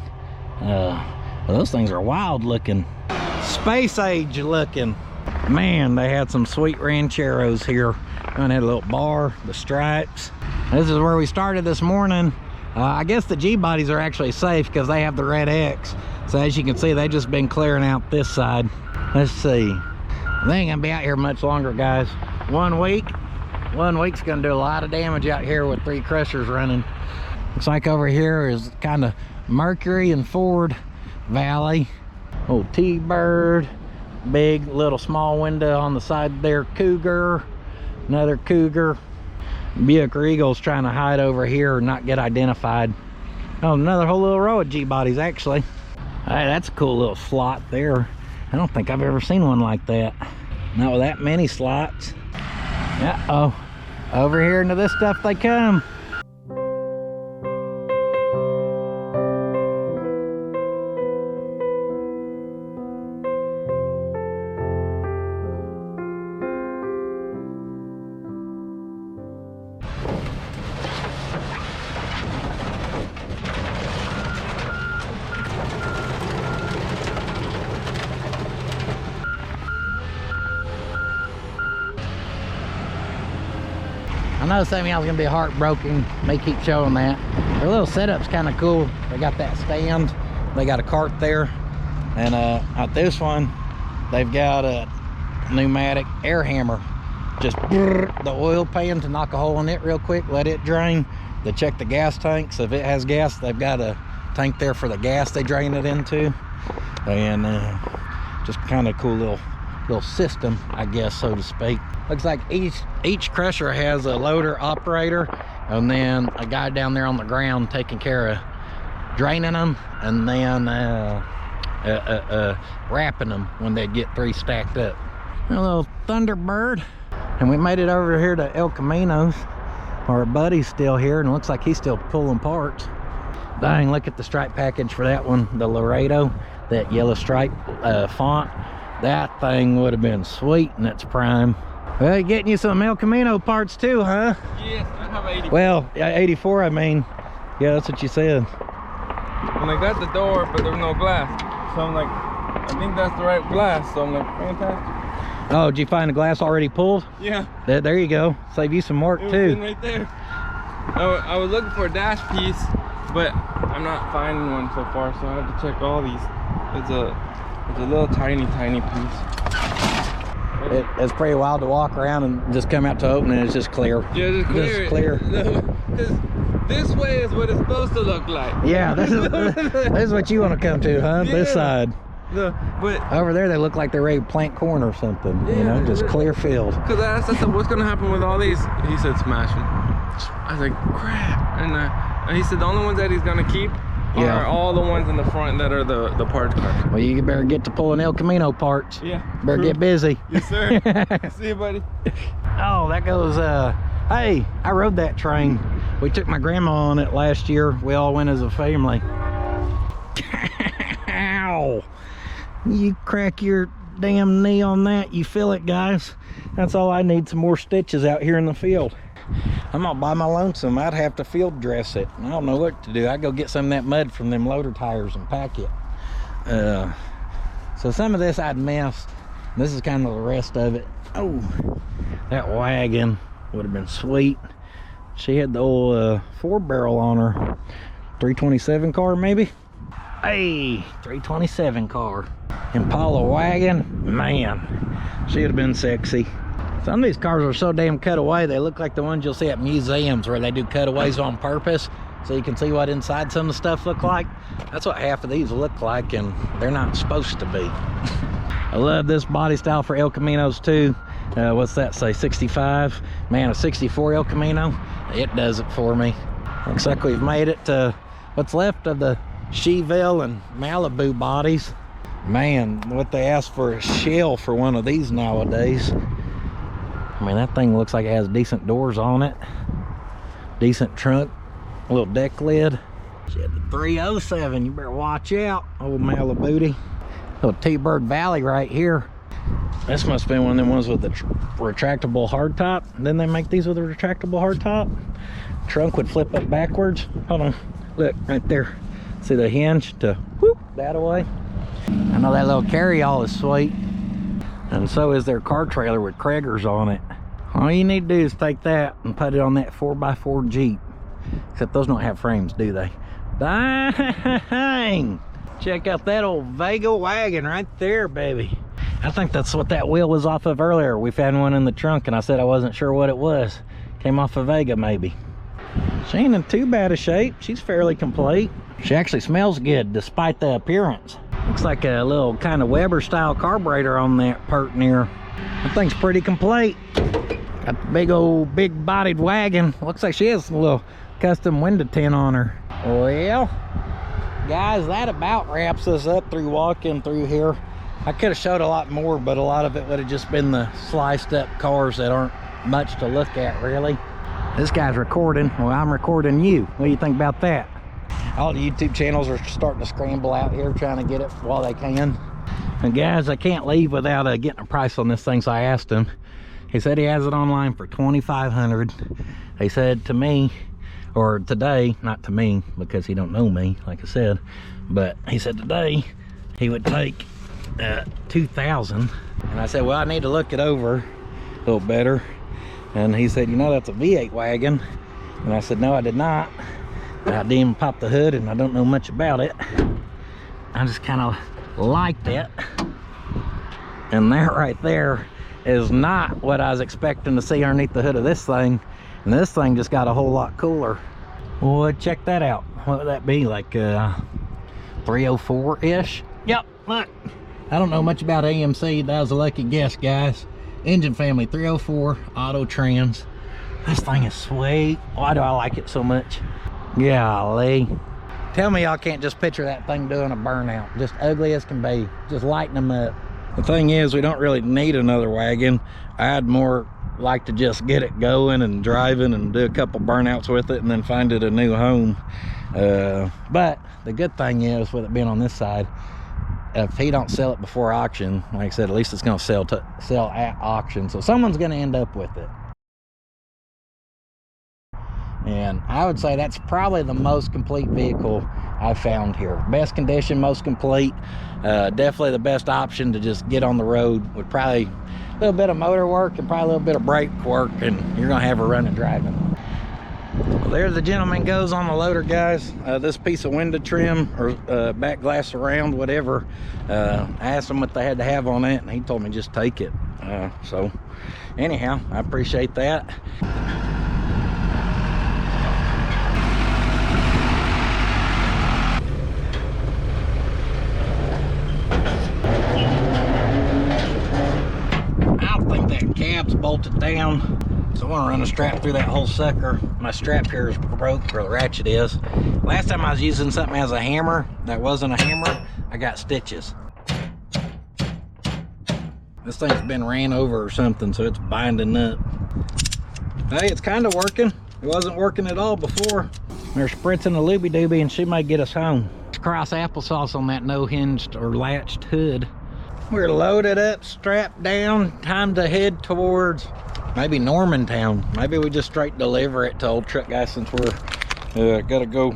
Well, those things are wild looking. Space age looking. Man, they had some sweet rancheros here. And had a little bar, the stripes. This is where we started this morning. I guess the G bodies are actually safe because they have the red X. So as you can see, they've just been clearing out this side. Let's see. They ain't gonna be out here much longer, guys. 1 week. 1 week's gonna do a lot of damage out here with 3 crushers running. Looks like over here is kind of Mercury and Ford Valley. Old T-Bird. Big little small window on the side there. Cougar. Another Cougar. Buick Regal's trying to hide over here or not get identified. Oh, another whole little row of G-bodies, actually. Hey, that's a cool little slot there. I don't think I've ever seen one like that. Not with that many slots. Uh-oh. Over here into this stuff they come. I know Samuel's gonna be heartbroken. May keep showing that. Their little setup's kind of cool. They got that stand. They got a cart there. And at this one, they've got a pneumatic air hammer. Just the oil pan to knock a hole in it real quick, let it drain. They check the gas tanks. If it has gas, they've got a tank there for the gas they drain it into. And just kind of cool little system, I guess, so to speak. Looks like each crusher has a loader operator and then a guy down there on the ground taking care of draining them and then wrapping them when they get 3 stacked up. A little Thunderbird. And we made it over here to El Caminos. Our buddy's still here and it looks like he's still pulling parts. Dang, look at the stripe package for that one, the Laredo, that yellow stripe font. That thing would have been sweet in its prime. Well, you're getting you some El Camino parts too, huh? Yes, I have 84. Well, 84, I mean. Yeah, that's what you said. And I got the door, but there's no glass. So I'm like, I think that's the right glass. So I'm like, fantastic. Oh, did you find the glass already pulled? Yeah. There you go. Save you some work It was too. in right there. I was looking for a dash piece, but I'm not finding one so far. So I have to check all these. It's a little tiny piece. It's pretty wild to walk around and just come out to open and it's just clear. Yeah, just clear. Just clear. Because this way is what it's supposed to look like. Yeah, this is what you want to come to, huh? Yeah. This side. But over there, they look like they're ready to plant corn or something. Yeah, you know, just clear field. Because I asked, what's going to happen with all these? He said, smash them. I was like, crap. And he said, the only ones that he's going to keep are all the ones in the front that are the parts cars. Well, you better get to pulling El Camino parts. Yeah. Better get busy. Yes, sir. See you, buddy. Oh, that goes, hey, I rode that train. We took my grandma on it last year. We all went as a family. Ow. You crack your damn knee on that, you feel it, guys. That's all I need, some more stitches out here in the field. I'm not by my lonesome. I'd have to field dress it. I don't know what to do. I'd go get some of that mud from them loader tires and pack it. So some of this I'd missed. This is kind of the rest of it. Oh, that wagon would have been sweet. She had the old 4-barrel on her. 327 car maybe? Hey, 327 car. Impala wagon, man, she'd have been sexy. Some of these cars are so damn cutaway, they look like the ones you'll see at museums where they do cutaways on purpose so you can see what inside some of the stuff look like. That's what half of these look like, and they're not supposed to be. I love this body style for El Caminos too. What's that say, 65? Man, a 64 El Camino, it does it for me. Looks like we've made it to what's left of the Chevelle and Malibu bodies. Man, what they ask for a shell for one of these nowadays. I mean, that thing looks like it has decent doors on it. Decent trunk, a little deck lid. Shit, the 307, you better watch out, old Malibu. Little T-Bird Valley right here. This must have been one of them ones with the retractable hardtop. Then they make these with a retractable hardtop. Trunk would flip up backwards. Hold on, look right there. See the hinge to whoop that away. I know that little carry-all is sweet. And so is their car trailer with Krager's on it. All you need to do is take that and put it on that 4x4 Jeep. Except those don't have frames, do they? Dang! Check out that old Vega wagon right there, baby. I think that's what that wheel was off of earlier. We found one in the trunk and I said I wasn't sure what it was. Came off of Vega, maybe. She ain't in too bad a shape. She's fairly complete. She actually smells good despite the appearance. Looks like a little kind of Weber style carburetor on that pert near. That thing's pretty complete. Got the big old big bodied wagon. Looks like she has a little custom window tint on her. Well, guys, that about wraps us up through walking through here. I could have showed a lot more, but a lot of it would have just been the sliced up cars that aren't much to look at, really. This guy's recording. Well, I'm recording you. What do you think about that? All the YouTube channels are starting to scramble out here trying to get it while they can. And guys, I can't leave without getting a price on this thing, so I asked him. He said he has it online for $2,500. He said to me, or today, not to me because he don't know me, like I said, but he said today he would take $2,000. And I said, well, I need to look it over a little better. And he said, you know, that's a V8 wagon. And I said, no, I did not. I didn't even pop the hood, and I don't know much about it. I just kind of liked it. And that right there is not what I was expecting to see underneath the hood of this thing. And this thing just got a whole lot cooler. Well, check that out. What would that be, like 304-ish? Yep, look. I don't know much about AMC. That was a lucky guess, guys. Engine family 304 auto trans. This thing is sweet. Why do I like it so much? Golly. Tell me y'all can't just picture that thing doing a burnout. Just ugly as can be. Just lighting them up. The thing is, we don't really need another wagon. I'd more like to just get it going and driving and do a couple burnouts with it and then find it a new home. But the good thing is, with it being on this side, if he don't sell it before auction, like I said, at least it's going to sell at auction. So someone's going to end up with it. And I would say that's probably the most complete vehicle I've found here. Best condition, most complete. Definitely the best option to just get on the road with probably a little bit of motor work and probably a little bit of brake work, and you're gonna have her running driving. Well, there the gentleman goes on the loader, guys. This piece of window trim or back glass around, whatever. I asked him what they had to have on it, and he told me just take it. So anyhow, I appreciate that. Cab's bolted down, so I want to run a strap through that whole sucker. My strap here is broke, or the ratchet is. Last time I was using something as a hammer that wasn't a hammer, I got stitches. This thing's been ran over or something, so it's binding up. Hey, it's kind of working. It wasn't working at all before. They're spritzing a looby dooby and she might get us home. Cross applesauce on that no hinged or latched hood. We're loaded up, strapped down, time to head towards maybe Normantown. Maybe we just straight deliver it to Old Truck Guy, since we're gotta go.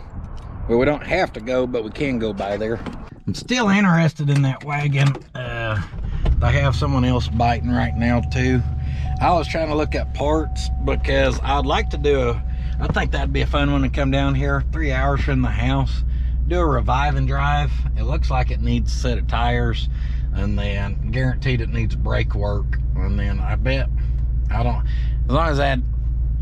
Well, we don't have to go, but we can go by there. I'm still interested in that wagon. They have someone else biting right now too. I was trying to look at parts because I'd like to do I think that'd be a fun one to come down here 3 hours from the house, do a revive and drive. It looks like it needs a set of tires, and then guaranteed it needs brake work. And then I bet, as long as that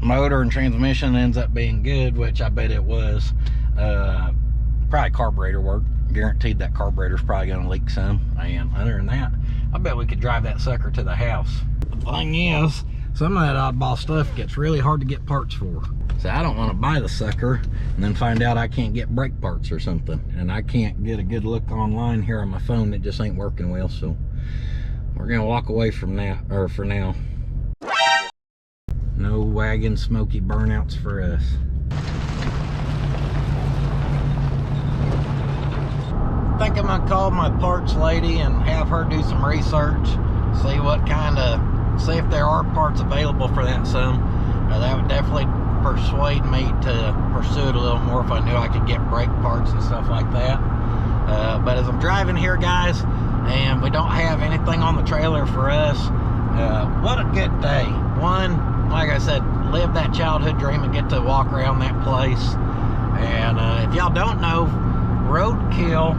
motor and transmission ends up being good, which I bet it was, probably carburetor work. Guaranteed that carburetor's probably gonna leak some. And other than that, I bet we could drive that sucker to the house. The thing is, some of that oddball stuff gets really hard to get parts for. So I don't want to buy the sucker and then find out I can't get brake parts or something, and I can't get a good look online here on my phone. It just ain't working well. So we're gonna walk away from now, or for now. No wagon smoky burnouts for us. I think I'm gonna call my parts lady and have her do some research, see what kind of, see if there are parts available for that sum. That would definitely persuade me to pursue it a little more if I knew I could get brake parts and stuff like that. But as I'm driving here, guys, and we don't have anything on the trailer for us, what a good day. One, like I said, live that childhood dream and get to walk around that place. And if y'all don't know, Roadkill,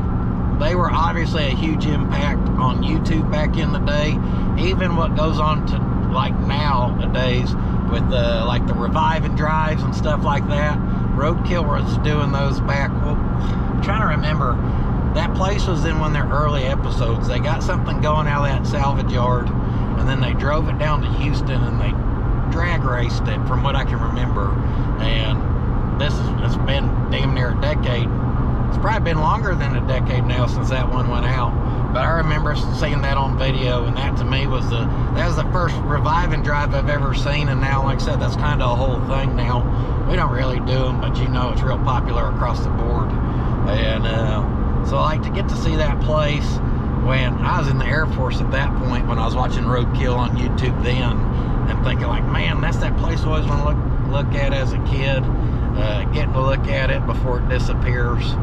they were obviously a huge impact on YouTube back in the day. Even what goes on to like nowadays with like the revive and drives and stuff like that. Roadkill was doing those back, well, I'm trying to remember, that place was in one of their early episodes. They got something going out of that salvage yard, and then they drove it down to Houston and they drag raced it, from what I can remember. And it's been damn near a decade. It's probably been longer than a decade now since that one went out. But I remember seeing that on video, and that to me was the first revive and drive I've ever seen. And now, like I said, that's kind of a whole thing now. We don't really do them, but you know, it's real popular across the board. And so I like to get to see that place. When I was in the Air Force at that point, when I was watching Roadkill on YouTube then, and thinking like, man, that's that place I always want to look at as a kid. Getting to look at it before it disappears.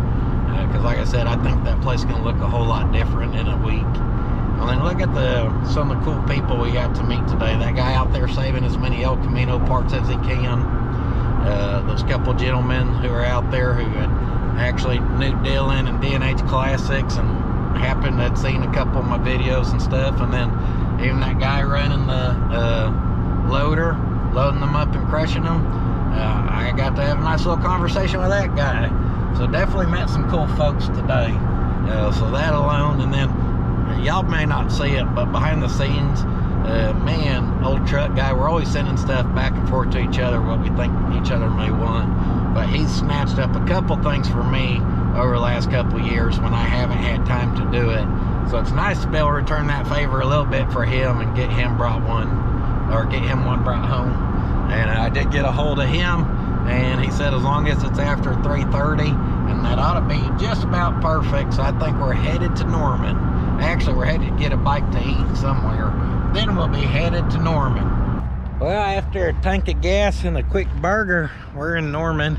Because like I said, I think that place is going to look a whole lot different in a week. Well, then look at some of the cool people we got to meet today. That guy out there saving as many El Camino parts as he can. Those couple gentlemen who are out there who had actually knew Dylan and D&H Classics and happened to have seen a couple of my videos and stuff. And then even that guy running the loader, loading them up and crushing them. I got to have a nice little conversation with that guy. So definitely met some cool folks today. So that alone, and then y'all may not see it, but behind the scenes, me and old truck guy, we're always sending stuff back and forth to each other, what we think each other may want. But he's snatched up a couple things for me over the last couple of years when I haven't had time to do it. So it's nice to be able to return that favor a little bit for him and get him one brought home. And I did get a hold of him, and he said as long as it's after 3:30, and that ought to be just about perfect. So I think we're headed to Norman. Actually, we're headed to get a bite to eat somewhere. Then we'll be headed to Norman. Well, after a tank of gas and a quick burger, we're in Norman.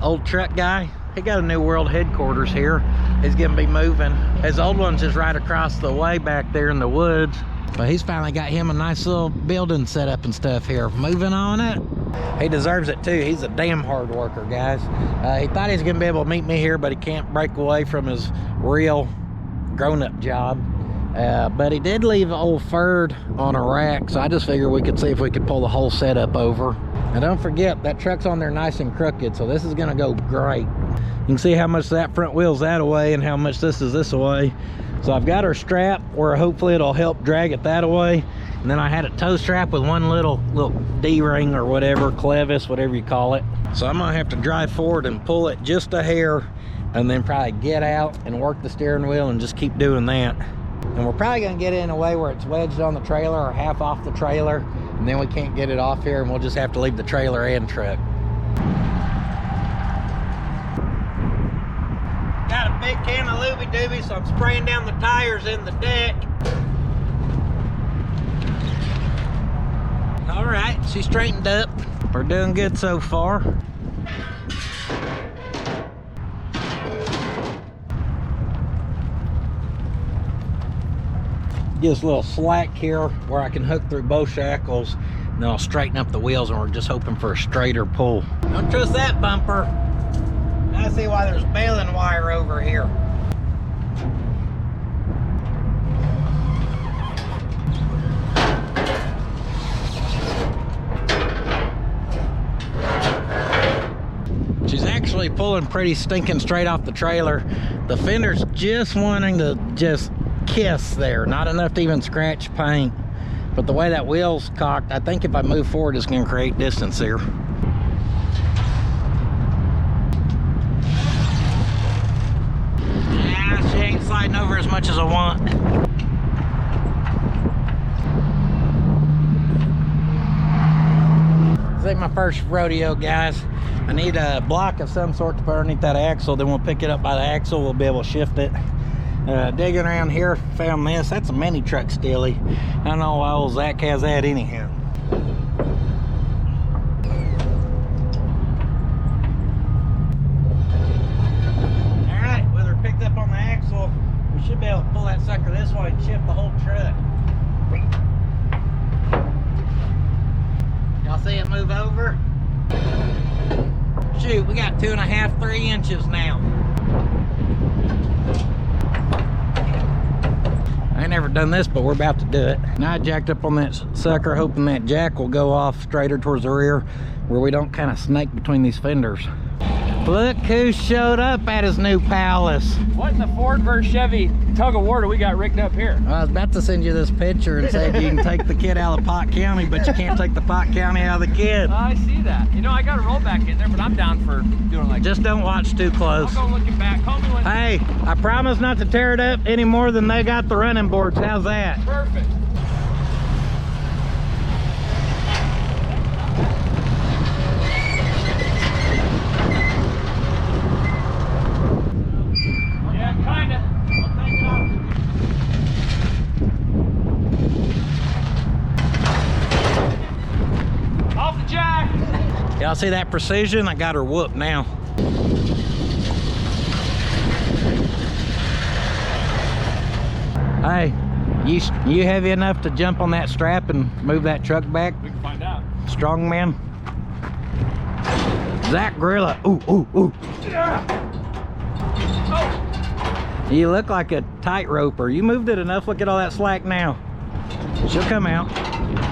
Old truck guy, he got a new world headquarters here. He's gonna be moving. His old one's just right across the way back there in the woods. But he's finally got him a nice little building set up and stuff here. Moving on it. He deserves it too. He's a damn hard worker, guys. He thought he was gonna be able to meet me here, but he can't break away from his real grown-up job. But he did leave old Ferd on a rack, so I just figured we could see if we could pull the whole setup over. And don't forget, that truck's on there nice and crooked, so this is gonna go great. You can see how much that front wheel's that away and how much this is this away. So I've got her strap where hopefully it'll help drag it that away. And then I had a toe strap with one little D-ring or whatever, clevis, whatever you call it. So I'm gonna have to drive forward and pull it just a hair, and then probably get out and work the steering wheel and just keep doing that. And we're probably gonna get it in a way where it's wedged on the trailer or half off the trailer, and then we can't get it off here, and we'll just have to leave the trailer and truck. Got a big can of looby dooby, so I'm spraying down the tires in the deck. All right, she's straightened up. We're doing good so far. Just a little slack here where I can hook through both shackles, and then I'll straighten up the wheels, and we're just hoping for a straighter pull. Don't trust that bumper. I see why there's baling wire over here. She's actually pulling pretty stinking straight off the trailer. The fender's just wanting to just kiss there, not enough to even scratch paint. But the way that wheel's cocked, I think if I move forward, it's gonna create distance here. Yeah, she ain't sliding over as much as I want. This ain't my first rodeo, guys. I need a block of some sort to put underneath that axle, then we'll pick it up by the axle, we'll be able to shift it. Digging around here, found this. That's a mini truck stilly. I don't know why old Zach has that anyhow. Alright, with her picked up on the axle, we should be able to pull that sucker this way and shift the whole truck. Y'all see it move over? Shoot, we got 2.5, 3 inches now. I ain't never done this, but we're about to do it. Now I jacked up on that sucker, hoping that jack will go off straighter towards the rear where we don't kind of snake between these fenders. Look who showed up at his new palace. What in the Ford versus Chevy tug of war do we got rigged up here? Well, I was about to send you this picture and say if you can take the kid out of Pot County, but you can't take the Pot County out of the kid. I see that. You know, I got to roll back in there, but I'm down for doing like Just don't watch too close. I'll go looking back. Call me when. Hey, I promise not to tear it up any more than they got the running boards. How's that? Perfect. Y'all see that precision? I got her whooped now. Hey, You heavy enough to jump on that strap and move that truck back? We can find out. Strong man. Zach Gorilla. Ooh, ooh, ooh. Oh. You look like a tightroper. You moved it enough. Look at all that slack now. She'll come out.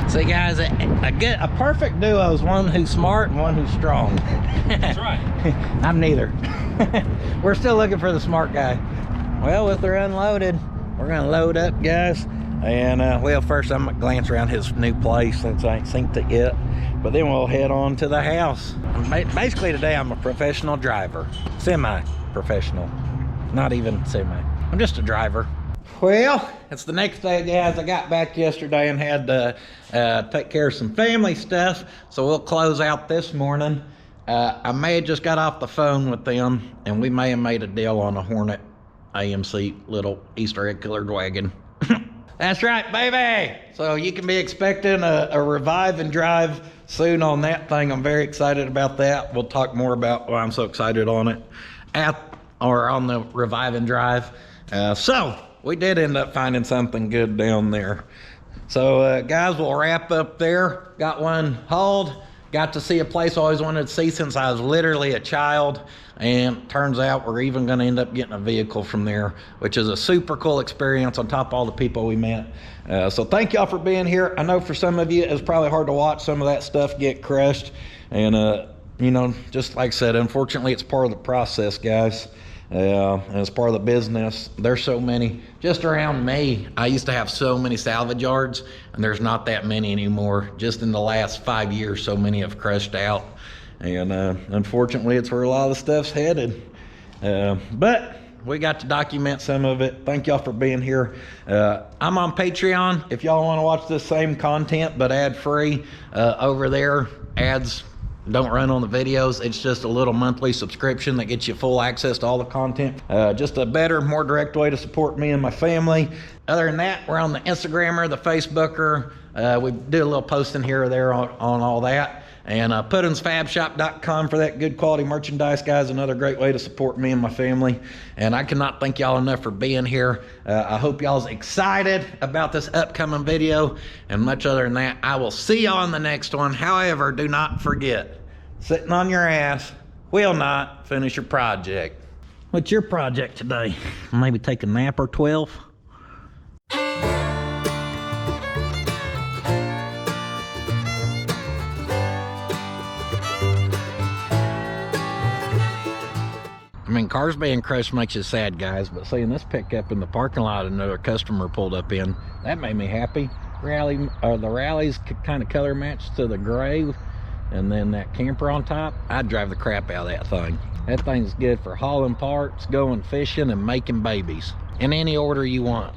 See, guys, a perfect duo is one who's smart and one who's strong. That's right. I'm neither. We're still looking for the smart guy. Well, if they're unloaded, we're gonna load up, guys. And well, first I'm gonna glance around his new place since I ain't synced it yet. But then we'll head on to the house. Basically today I'm a professional driver. Semi-professional. Not even semi. I'm just a driver. Well, it's the next day, guys. I got back yesterday and had to take care of some family stuff. So we'll close out this morning. I may have just got off the phone with them and we may have made a deal on a Hornet AMC little Easter egg colored wagon. That's right, baby. So you can be expecting a revive and drive soon on that thing. I'm very excited about that. We'll talk more about why I'm so excited on it on the revive and drive. So we did end up finding something good down there. So guys, we'll wrap up there. Got one hauled. Got to see a place I always wanted to see since I was literally a child. And turns out we're even going to end up getting a vehicle from there, which is a super cool experience on top of all the people we met. So thank y'all for being here. I know for some of you it's probably hard to watch some of that stuff get crushed. And, you know, just like I said, unfortunately it's part of the process, guys. And it's part of the business. There's so many. Just around me, I used to have so many salvage yards, and there's not that many anymore. Just in the last 5 years, so many have crushed out. And unfortunately, it's where a lot of the stuff's headed. But we got to document some of it. Thank y'all for being here. I'm on Patreon. If y'all want to watch this same content, but ad-free, over there, ads don't run on the videos. It's just a little monthly subscription that gets you full access to all the content. Just a better, more direct way to support me and my family. Other than that, we're on the Instagrammer, the Facebooker. We do a little posting here or there on all that. And puttinsfabshop.com for that good quality merchandise, guys. Another great way to support me and my family. And I cannot thank y'all enough for being here. I hope y'all's excited about this upcoming video. And much other than that, I will see y'all in the next one. However, do not forget, sitting on your ass will not finish your project. What's your project today? Maybe take a nap or 12? I mean, cars being crushed makes you sad, guys, but seeing this pickup in the parking lot another customer pulled up in, that made me happy. The rallies kind of color matched to the gray, and then that camper on top, I'd drive the crap out of that thing. That thing's good for hauling parts, going fishing, and making babies. In any order you want.